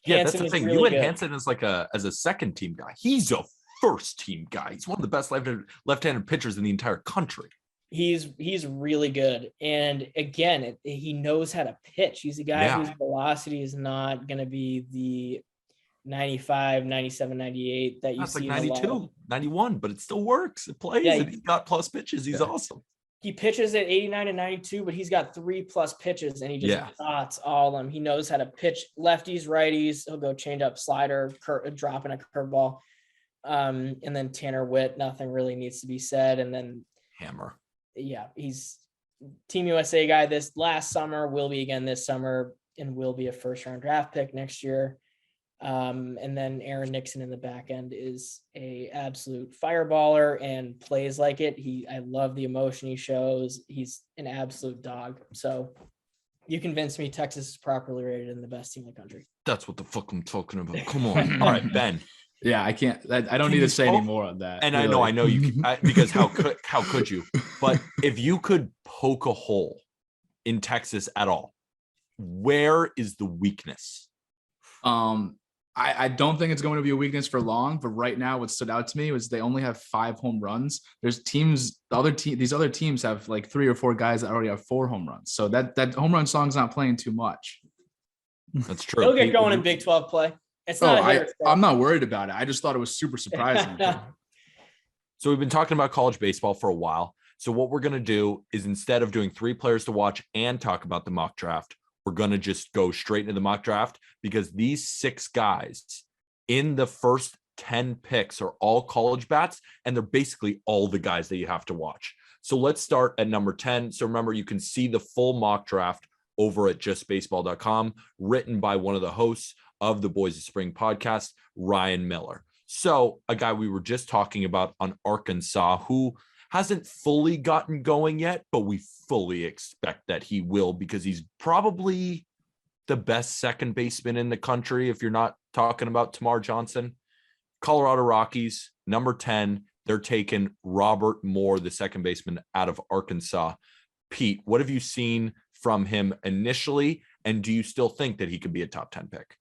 Yeah, Hanson that's the thing. really You had good. Hanson as a second team guy. He's a first team guy. He's one of the best left-handed pitchers in the entire country. He's really good. And again, he knows how to pitch. He's a guy whose velocity is not going to be the 95, 97, 98 that you That's see. like 92, 91, but it still works. It plays. Yeah, and he's got plus pitches. He's awesome. He pitches at 89 and 92, but he's got 3+ pitches, and he just dots all of them. He knows how to pitch lefties, righties. He'll go change up, slider, dropping a curveball. And then Tanner Witt, nothing really needs to be said. And then Hammer. Yeah, he's Team USA guy this last summer, will be again this summer, and will be a first-round draft pick next year. And then Aaron Nixon in the back end is a absolute fireballer and plays like it. I love the emotion he shows. He's an absolute dog. So you convinced me Texas is properly rated and the best team in the country. That's what the fuck I'm talking about. Come on. All right, Ben. Yeah, I can't. I don't need to say any more on that. And really. I know you can, because how could you? But if you could poke a hole in Texas at all, where is the weakness? I don't think it's going to be a weakness for long, but right now what stood out to me was they only have 5 home runs. There's these other teams have like 3 or 4 guys that already have 4 home runs. So that home run song's not playing too much. That's true. He'll get going in Big 12 play. It's not I'm not worried about it. I just thought it was super surprising. So we've been talking about college baseball for a while. So what we're going to do is, instead of doing 3 players to watch and talk about the mock draft, we're going to just go straight into the mock draft, because these 6 guys in the first 10 picks are all college bats, and they're basically all the guys that you have to watch. So let's start at number 10. So remember, you can see the full mock draft over at justbaseball.com, written by one of the hosts of the Boys of Spring podcast, Ryan Miller. So a guy we were just talking about on Arkansas who hasn't fully gotten going yet, but we fully expect that he will because he's probably the best second baseman in the country. If you're not talking about Tamar Johnson, Colorado Rockies, number 10, they're taking Robert Moore, the second baseman out of Arkansas. Pete, what have you seen from him initially? And do you still think that he could be a top 10 pick?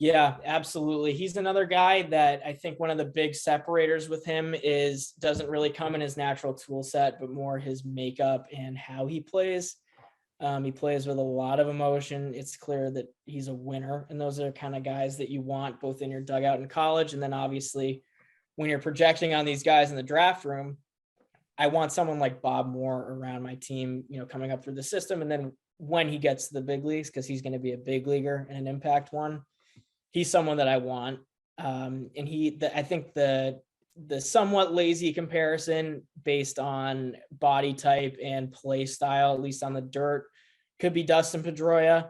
Yeah, absolutely. He's another guy that I think one of the big separators with him is doesn't really come in his natural tool set, but more his makeup and how he plays. He plays with a lot of emotion. It's clear that he's a winner, and those are the kind of guys that you want both in your dugout in college. And then obviously when you're projecting on these guys in the draft room, I want someone like Bob Moore around my team, coming up through the system. And then when he gets to the big leagues, because he's going to be a big leaguer and an impact one, he's someone that I want. And I think the somewhat lazy comparison based on body type and play style, at least on the dirt, could be Dustin Pedroia.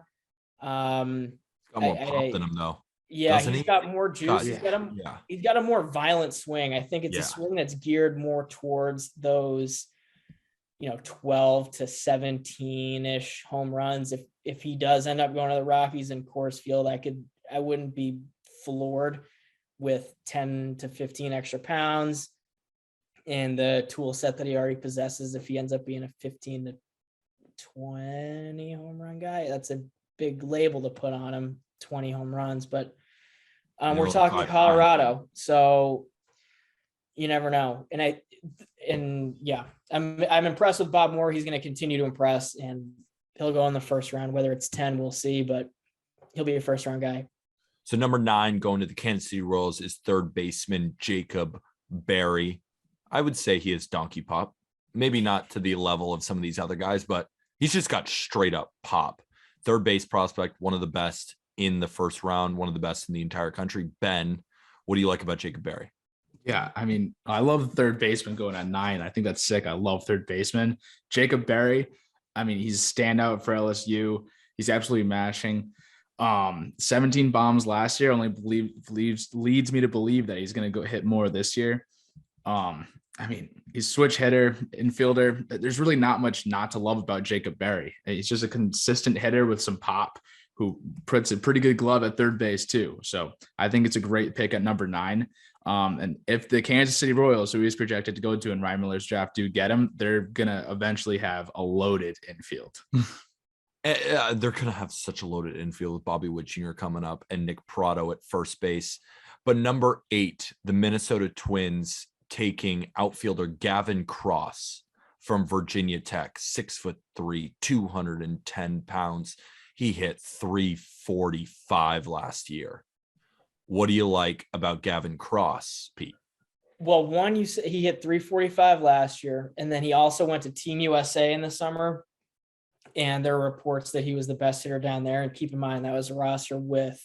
Got more pop than him though. Yeah, he's got more juice. Yeah. He's got a more violent swing. I think it's a swing that's geared more towards those, 12 to 17-ish home runs. If he does end up going to the Rockies in Coors Field, I wouldn't be floored with 10 to 15 extra pounds and the tool set that he already possesses. If he ends up being a 15 to 20 home run guy, that's a big label to put on him, 20 home runs, but we're talking Colorado. So you never know. I'm impressed with Bob Moore. He's going to continue to impress, and he'll go in the first round, whether it's 10, we'll see, but he'll be a first round guy. So number 9 going to the Kansas City Royals is third baseman Jacob Berry. I would say he is donkey pop. Maybe not to the level of some of these other guys, but he's just got straight up pop. Third base prospect, one of the best in the first round, one of the best in the entire country. Ben, what do you like about Jacob Berry? Yeah, I mean, I love third baseman going at 9. I think that's sick. I love third baseman. Jacob Berry, I mean, he's a standout for LSU. He's absolutely mashing. 17 bombs last year only leads me to believe that he's going to go hit more this year. I mean, he's switch hitter, infielder. There's really not much not to love about Jacob Berry. He's just a consistent hitter with some pop who puts a pretty good glove at third base too. So I think it's a great pick at number 9. And if the Kansas City Royals, who he's projected to go to in Ryan Miller's draft, do get him, they're going to eventually have a loaded infield. They're going to have such a loaded infield with Bobby Witt Jr. coming up and Nick Pratto at first base. But number 8, the Minnesota Twins taking outfielder Gavin Cross from Virginia Tech, 6'3", 210 pounds. He hit 345 last year. What do you like about Gavin Cross, Pete? Well, one, you said he hit 345 last year, and then he also went to Team USA in the summer. And there are reports that he was the best hitter down there. And keep in mind, that was a roster with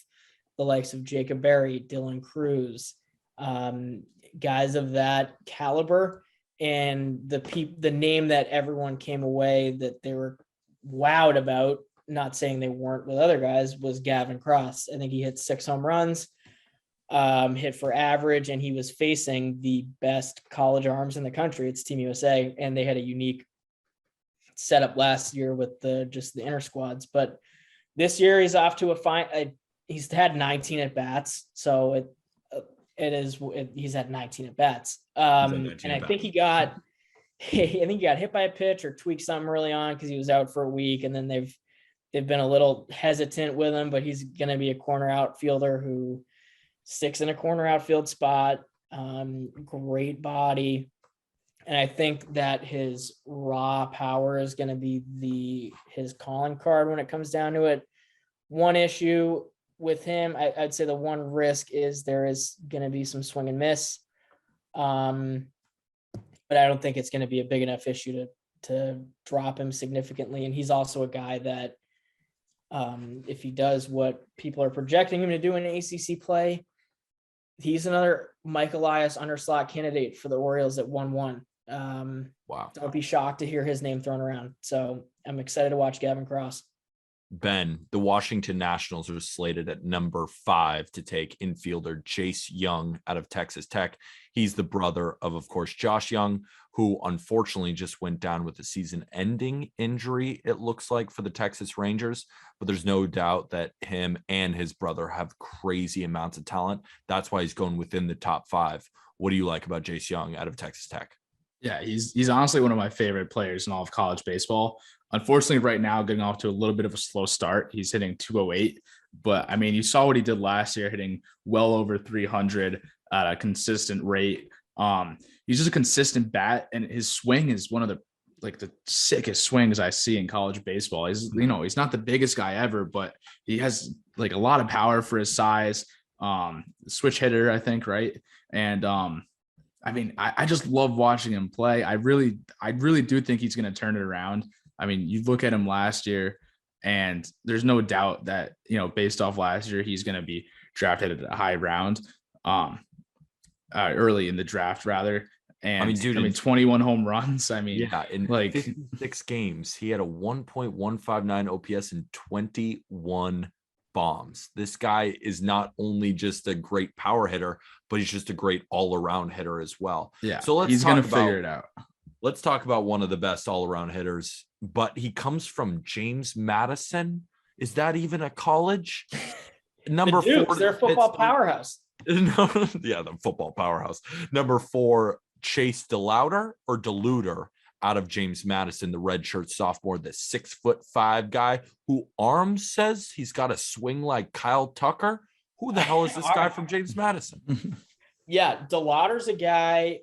the likes of Jacob Berry, Dylan Cruz, guys of that caliber. And the name that everyone came away that they were wowed about, not saying they weren't with other guys, was Gavin Cross. I think he hit 6 home runs, hit for average, and he was facing the best college arms in the country. It's Team USA, and they had a unique setup last year with the inter squads. But this year he's off to a fine. He's had 19 at bats, so he's had 19 at bats. And I think he got hit by a pitch or tweaked something early on because he was out for a week, and then they've been a little hesitant with him. But he's going to be a corner outfielder who sticks in a corner outfield spot. Great body. And I think that his raw power is going to be his calling card when it comes down to it. One issue with him, I'd say the one risk is there is going to be some swing and miss. But I don't think it's going to be a big enough issue to drop him significantly. And he's also a guy that if he does what people are projecting him to do in ACC play, he's another Mike Elias underslot candidate for the Orioles at 1-1. Wow. Don't be shocked to hear his name thrown around. So I'm excited to watch Gavin Cross. Ben, the Washington Nationals are slated at number 5 to take infielder Chase Young out of Texas Tech. He's the brother of course, Josh Young, who unfortunately just went down with a season-ending injury, it looks like, for the Texas Rangers. But there's no doubt that him and his brother have crazy amounts of talent. That's why he's going within the top 5. What do you like about Chase Young out of Texas Tech? Yeah, he's honestly one of my favorite players in all of college baseball. Unfortunately, right now, getting off to a little bit of a slow start. He's hitting 208. But, I mean, you saw what he did last year, hitting well over 300 at a consistent rate. He's just a consistent bat, and his swing is one of the sickest swings I see in college baseball. He's not the biggest guy ever, but he has like a lot of power for his size. Switch hitter, I think, right? And I mean, I just love watching him play. I really do think he's going to turn it around. I mean, you look at him last year, and there's no doubt that, based off last year, he's going to be drafted at a high round, early in the draft, rather. And I mean, 21 home runs. I mean, yeah, in 56 games, he had a 1.159 OPS and 21 bombs. This guy is not only just a great power hitter, but he's just a great all-around hitter as well. Yeah. So he's going to figure it out. Let's talk about one of the best all-around hitters, but he comes from James Madison. Is that even a college? Number 4, they're a football powerhouse. No, yeah, the football powerhouse. Number 4, Chase DeLuder out of James Madison, the redshirt sophomore, the 6'5" guy who Arms says he's got a swing like Kyle Tucker. Who the hell is this guy from James Madison? Yeah, DeLauder's a guy.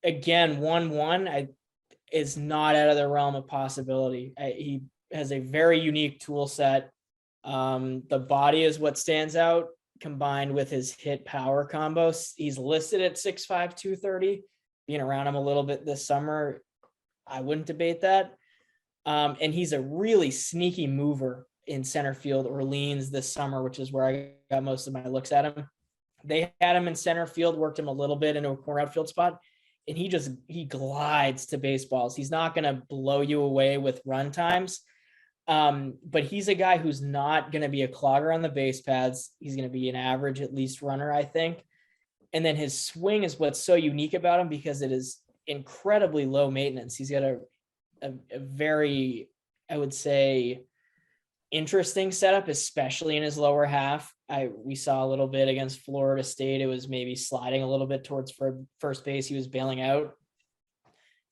Again, 1-1 is not out of the realm of possibility. He has a very unique tool set. The body is what stands out, combined with his hit power combos. He's listed at 6'5", 230. Being around him a little bit this summer, I wouldn't debate that. And he's a really sneaky mover in center field. Orleans this summer, which is where I got most of my looks at him. They had him in center field, worked him a little bit into a corner outfield spot, and he glides to baseballs. He's not going to blow you away with run times. But he's a guy who's not going to be a clogger on the base paths. He's going to be an average, at least runner, I think. And then his swing is what's so unique about him, because it is incredibly low maintenance. He's got a very, I would say, interesting setup, especially in his lower half. We saw a little bit against Florida State. It was maybe sliding a little bit towards first base. He was bailing out.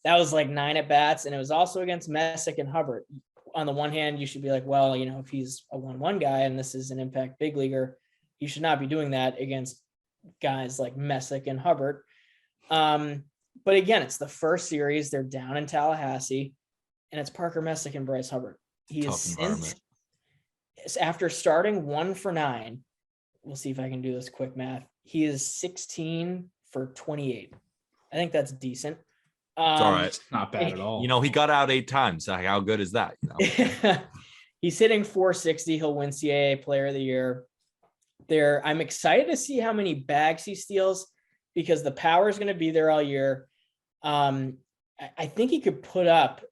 That was like 9 at bats. And it was also against Messick and Hubbard. On the one hand, you should be like, well, if he's a 1-1 guy and this is an impact big leaguer, you should not be doing that against guys like Messick and Hubbard. But again, it's the first series. They're down in Tallahassee, and it's Parker Messick and Bryce Hubbard. He is since, after starting 1 for 9, we'll see if I can do this quick math. He is 16 for 28. I think that's decent. It's all right. It's not bad at all. He got out 8 times. How good is that? He's hitting 460. He'll win CAA Player of the Year. I'm excited to see how many bags he steals, because the power is going to be there all year. I think he could put up,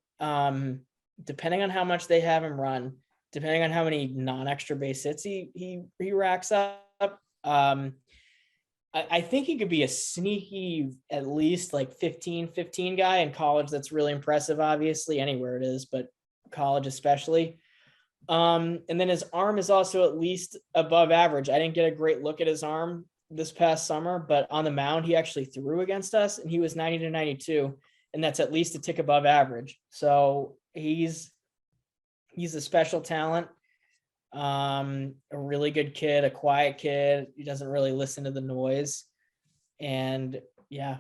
depending on how much they have him run, depending on how many non-extra base hits he racks up. I think he could be a sneaky, at least like 15 guy in college. That's really impressive, obviously, anywhere it is, but college especially. And then his arm is also at least above average. I didn't get a great look at his arm this past summer, but on the mound, he actually threw against us, and he was 90-92, and that's at least a tick above average. So he's a special talent. A really good kid, a quiet kid. He doesn't really listen to the noise. And yeah,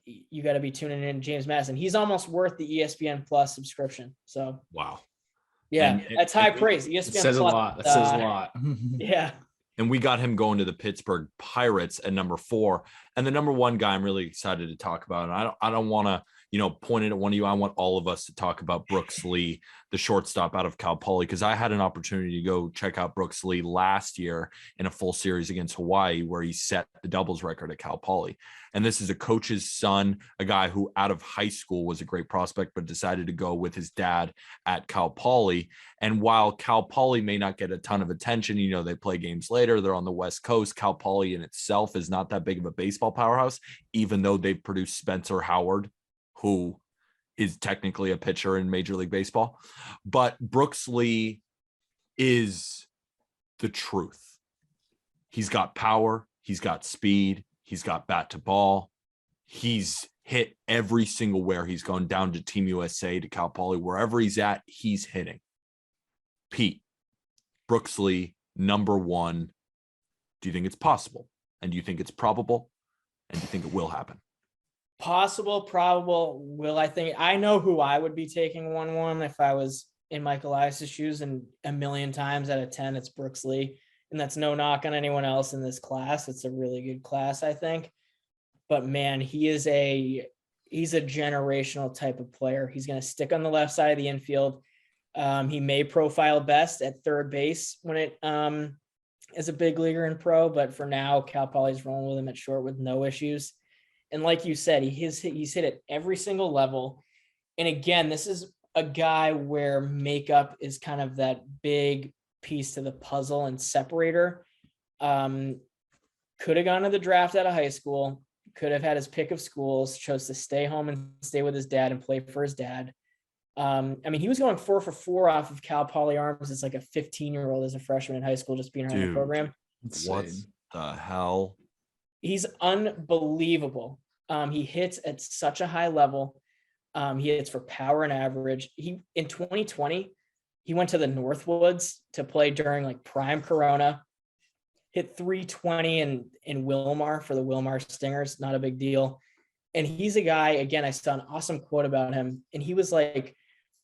you got to be tuning in James Madison. He's almost worth the ESPN Plus subscription. So wow. Yeah, that's high praise. ESPN says Plus, a lot. That says a lot. Yeah. And we got him going to the Pittsburgh Pirates at number 4. And the number 1 guy I'm really excited to talk about. And I don't want to pointed at one of you. I want all of us to talk about Brooks Lee, the shortstop out of Cal Poly, because I had an opportunity to go check out Brooks Lee last year in a full series against Hawaii, where he set the doubles record at Cal Poly. And this is a coach's son, a guy who out of high school was a great prospect, but decided to go with his dad at Cal Poly. And while Cal Poly may not get a ton of attention, they play games later, they're on the West Coast. Cal Poly in itself is not that big of a baseball powerhouse, even though they've produced Spencer Howard, who is technically a pitcher in Major League Baseball. But Brooks Lee is the truth. He's got power. He's got speed. He's got bat to ball. He's hit every single where he's gone, down to Team USA, to Cal Poly, wherever he's at, he's hitting. Pete, Brooks Lee, number one. Do you think it's possible? And do you think it's probable? And do you think it will happen? Possible, probable, will. I know who I would be taking 1-1 if I was in Michael Elias's shoes, and a million times out of 10, it's Brooks Lee. And that's no knock on anyone else in this class. It's a really good class, I think. But man, he's a generational type of player. He's going to stick on the left side of the infield. He may profile best at third base when it as a big leaguer in pro, but for now, Cal Poly's rolling with him at short with no issues. And like you said, he's hit at every single level. And again, this is a guy where makeup is kind of that big piece to the puzzle and separator. Could have gone to the draft out of high school, could have had his pick of schools, chose to stay home and stay with his dad and play for his dad. He was going 4 for 4 off of Cal Poly arms as like a 15-year-old as a freshman in high school, just being around the program. What the hell? He's unbelievable. He hits at such a high level. He hits for power and average. In 2020, he went to the Northwoods to play during like prime Corona, hit 320 in Wilmar for the Wilmar Stingers. Not a big deal. And he's a guy, again, I saw an awesome quote about him. And he was like,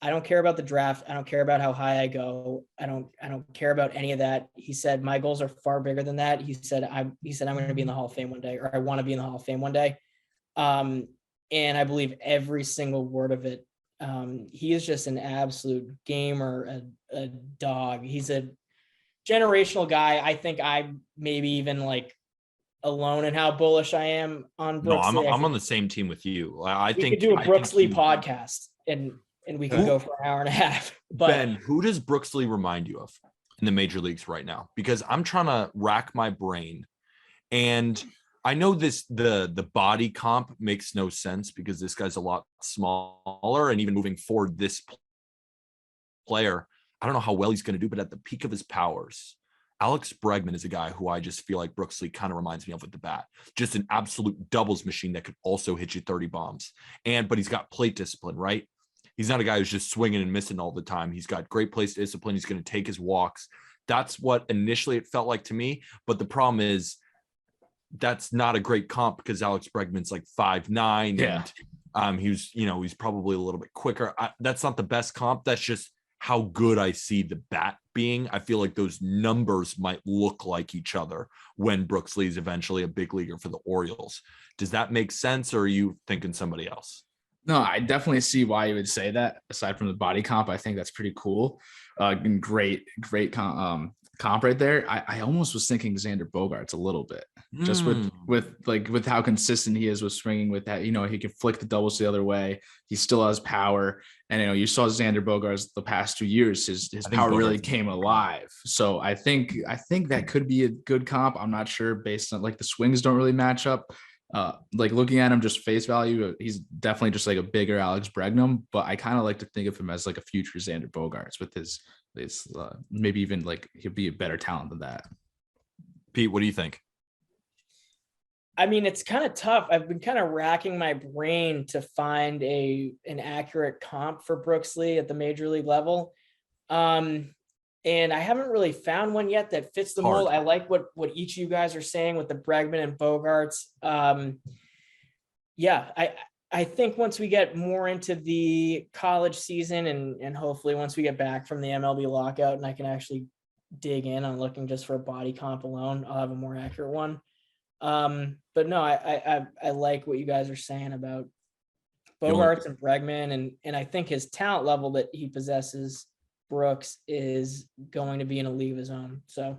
I don't care about the draft. I don't care about how high I go. I don't care about any of that. He said, my goals are far bigger than that. He said, I'm going to be in the Hall of Fame one day, or I want to be in the Hall of Fame one day. And I believe every single word of it. He is just an absolute gamer, a dog. He's a generational guy. I think I'm maybe even like alone in how bullish I am on Brooks Lee. I'm on the same team with you. I think we could do a Brooks Lee podcast and we could go for an hour and a half. But Ben, who does Brooks Lee remind you of in the major leagues right now? Because I'm trying to rack my brain, and I know the body comp makes no sense because this guy's a lot smaller, and even moving forward, this player, I don't know how well he's going to do, but at the peak of his powers, Alex Bregman is a guy who I just feel like Brooks Lee kind of reminds me of with the bat. Just an absolute doubles machine that could also hit you 30 bombs. But he's got plate discipline, right? He's not a guy who's just swinging and missing all the time. He's got great plate discipline. He's going to take his walks. That's what initially it felt like to me. But the problem is that's not a great comp because Alex Bregman's like 5'9", Yeah. and he's probably a little bit quicker. That's not the best comp. That's just how good I see the bat being. I feel like those numbers might look like each other when Brooks Lee is eventually a big leaguer for the Orioles. Does that make sense, or are you thinking somebody else? No, I definitely see why you would say that. Aside from the body comp, I think that's pretty cool. And great comp right there. I almost was thinking Xander Bogaerts a little bit, just with how consistent he is with swinging with that. He can flick the doubles the other way. He still has power, and you saw Xander Bogaerts the past 2 years. His power really came alive. So I think that could be a good comp. I'm not sure based on like the swings don't really match up. Like looking at him just face value, he's definitely just like a bigger Alex Bregman, but I kind of like to think of him as like a future Xander Bogaerts with his maybe even like he'll be a better talent than that. Pete, what do you think? It's kind of tough. I've been kind of racking my brain to find an accurate comp for Brooks Lee at the major league level. And I haven't really found one yet that fits the mold. I like what each of you guys are saying with the Bregman and Bogaerts. I think once we get more into the college season and hopefully once we get back from the MLB lockout and I can actually dig in on looking just for a body comp alone, I'll have a more accurate one. But no, I like what you guys are saying about Bogarts and Bregman, and I think his talent level that he possesses, Brooks, is going to be in a league of his own. So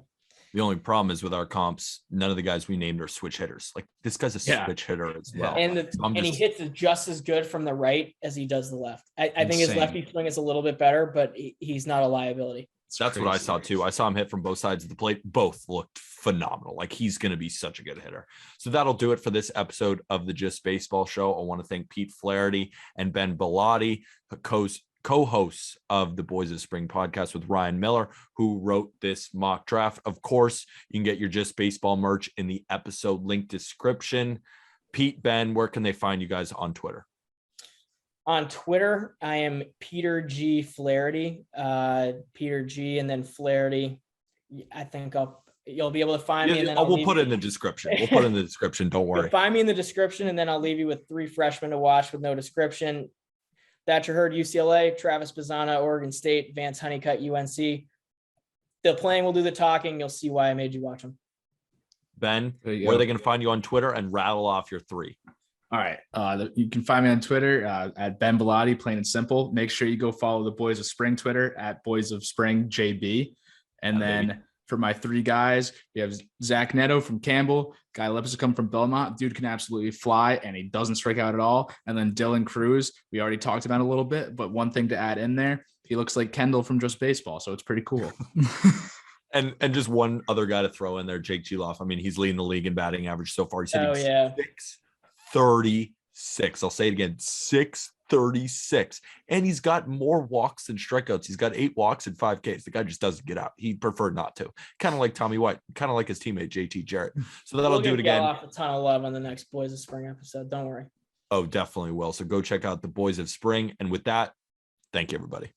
the only problem is with our comps, none of the guys we named are switch hitters. Like this guy's a switch hitter as well. And he hits it just as good from the right as he does the left. I think his lefty swing is a little bit better, but he's not a liability. That's what I saw too. I saw him hit from both sides of the plate. Both looked phenomenal. Like he's going to be such a good hitter. So that'll do it for this episode of the Just Baseball Show. I want to thank Pete Flaherty and Ben Bilotti, co-hosts of the Boys of Spring podcast with Ryan Miller, who wrote this mock draft. Of course, you can get your Just Baseball merch in the episode link description. Pete, Ben, where can they find you guys on Twitter? On Twitter, I am Peter G. Flaherty, Peter G. and then Flaherty. I think you'll be able to find me. And then we'll put it in the description. We'll put it in the description. Don't worry. You'll find me in the description, and then I'll leave you with 3 freshmen to watch with no description. Thatcher Hurd, UCLA, Travis Bazzana, Oregon State, Vance Honeycutt, UNC. The playing will do the talking. You'll see why I made you watch them. Ben, where are they going to find you on Twitter, and rattle off your 3? All right. You can find me on Twitter at Ben Bilotti, plain and simple. Make sure you go follow the Boys of Spring Twitter at Boys of Spring JB. And then for my 3 guys, we have Zach Neto from Campbell, Guy Lepsicum from Belmont. Dude can absolutely fly, and he doesn't strike out at all. And then Dylan Cruz, we already talked about a little bit, but one thing to add in there, he looks like Kendall from Just Baseball, so it's pretty cool. And just one other guy to throw in there, Jake Geloff. I mean, he's leading the league in batting average so far. He's hitting 636. I'll say it again, 636. And he's got more walks than strikeouts. He's got 8 walks and 5 Ks. The guy just doesn't get out. He preferred not to. Kind of like Tommy White, kind of like his teammate JT Jarrett. So that'll do it again. Off a ton of love on the next Boys of Spring episode. Don't worry. Oh, definitely will. So go check out the Boys of Spring. And with that, thank you, everybody.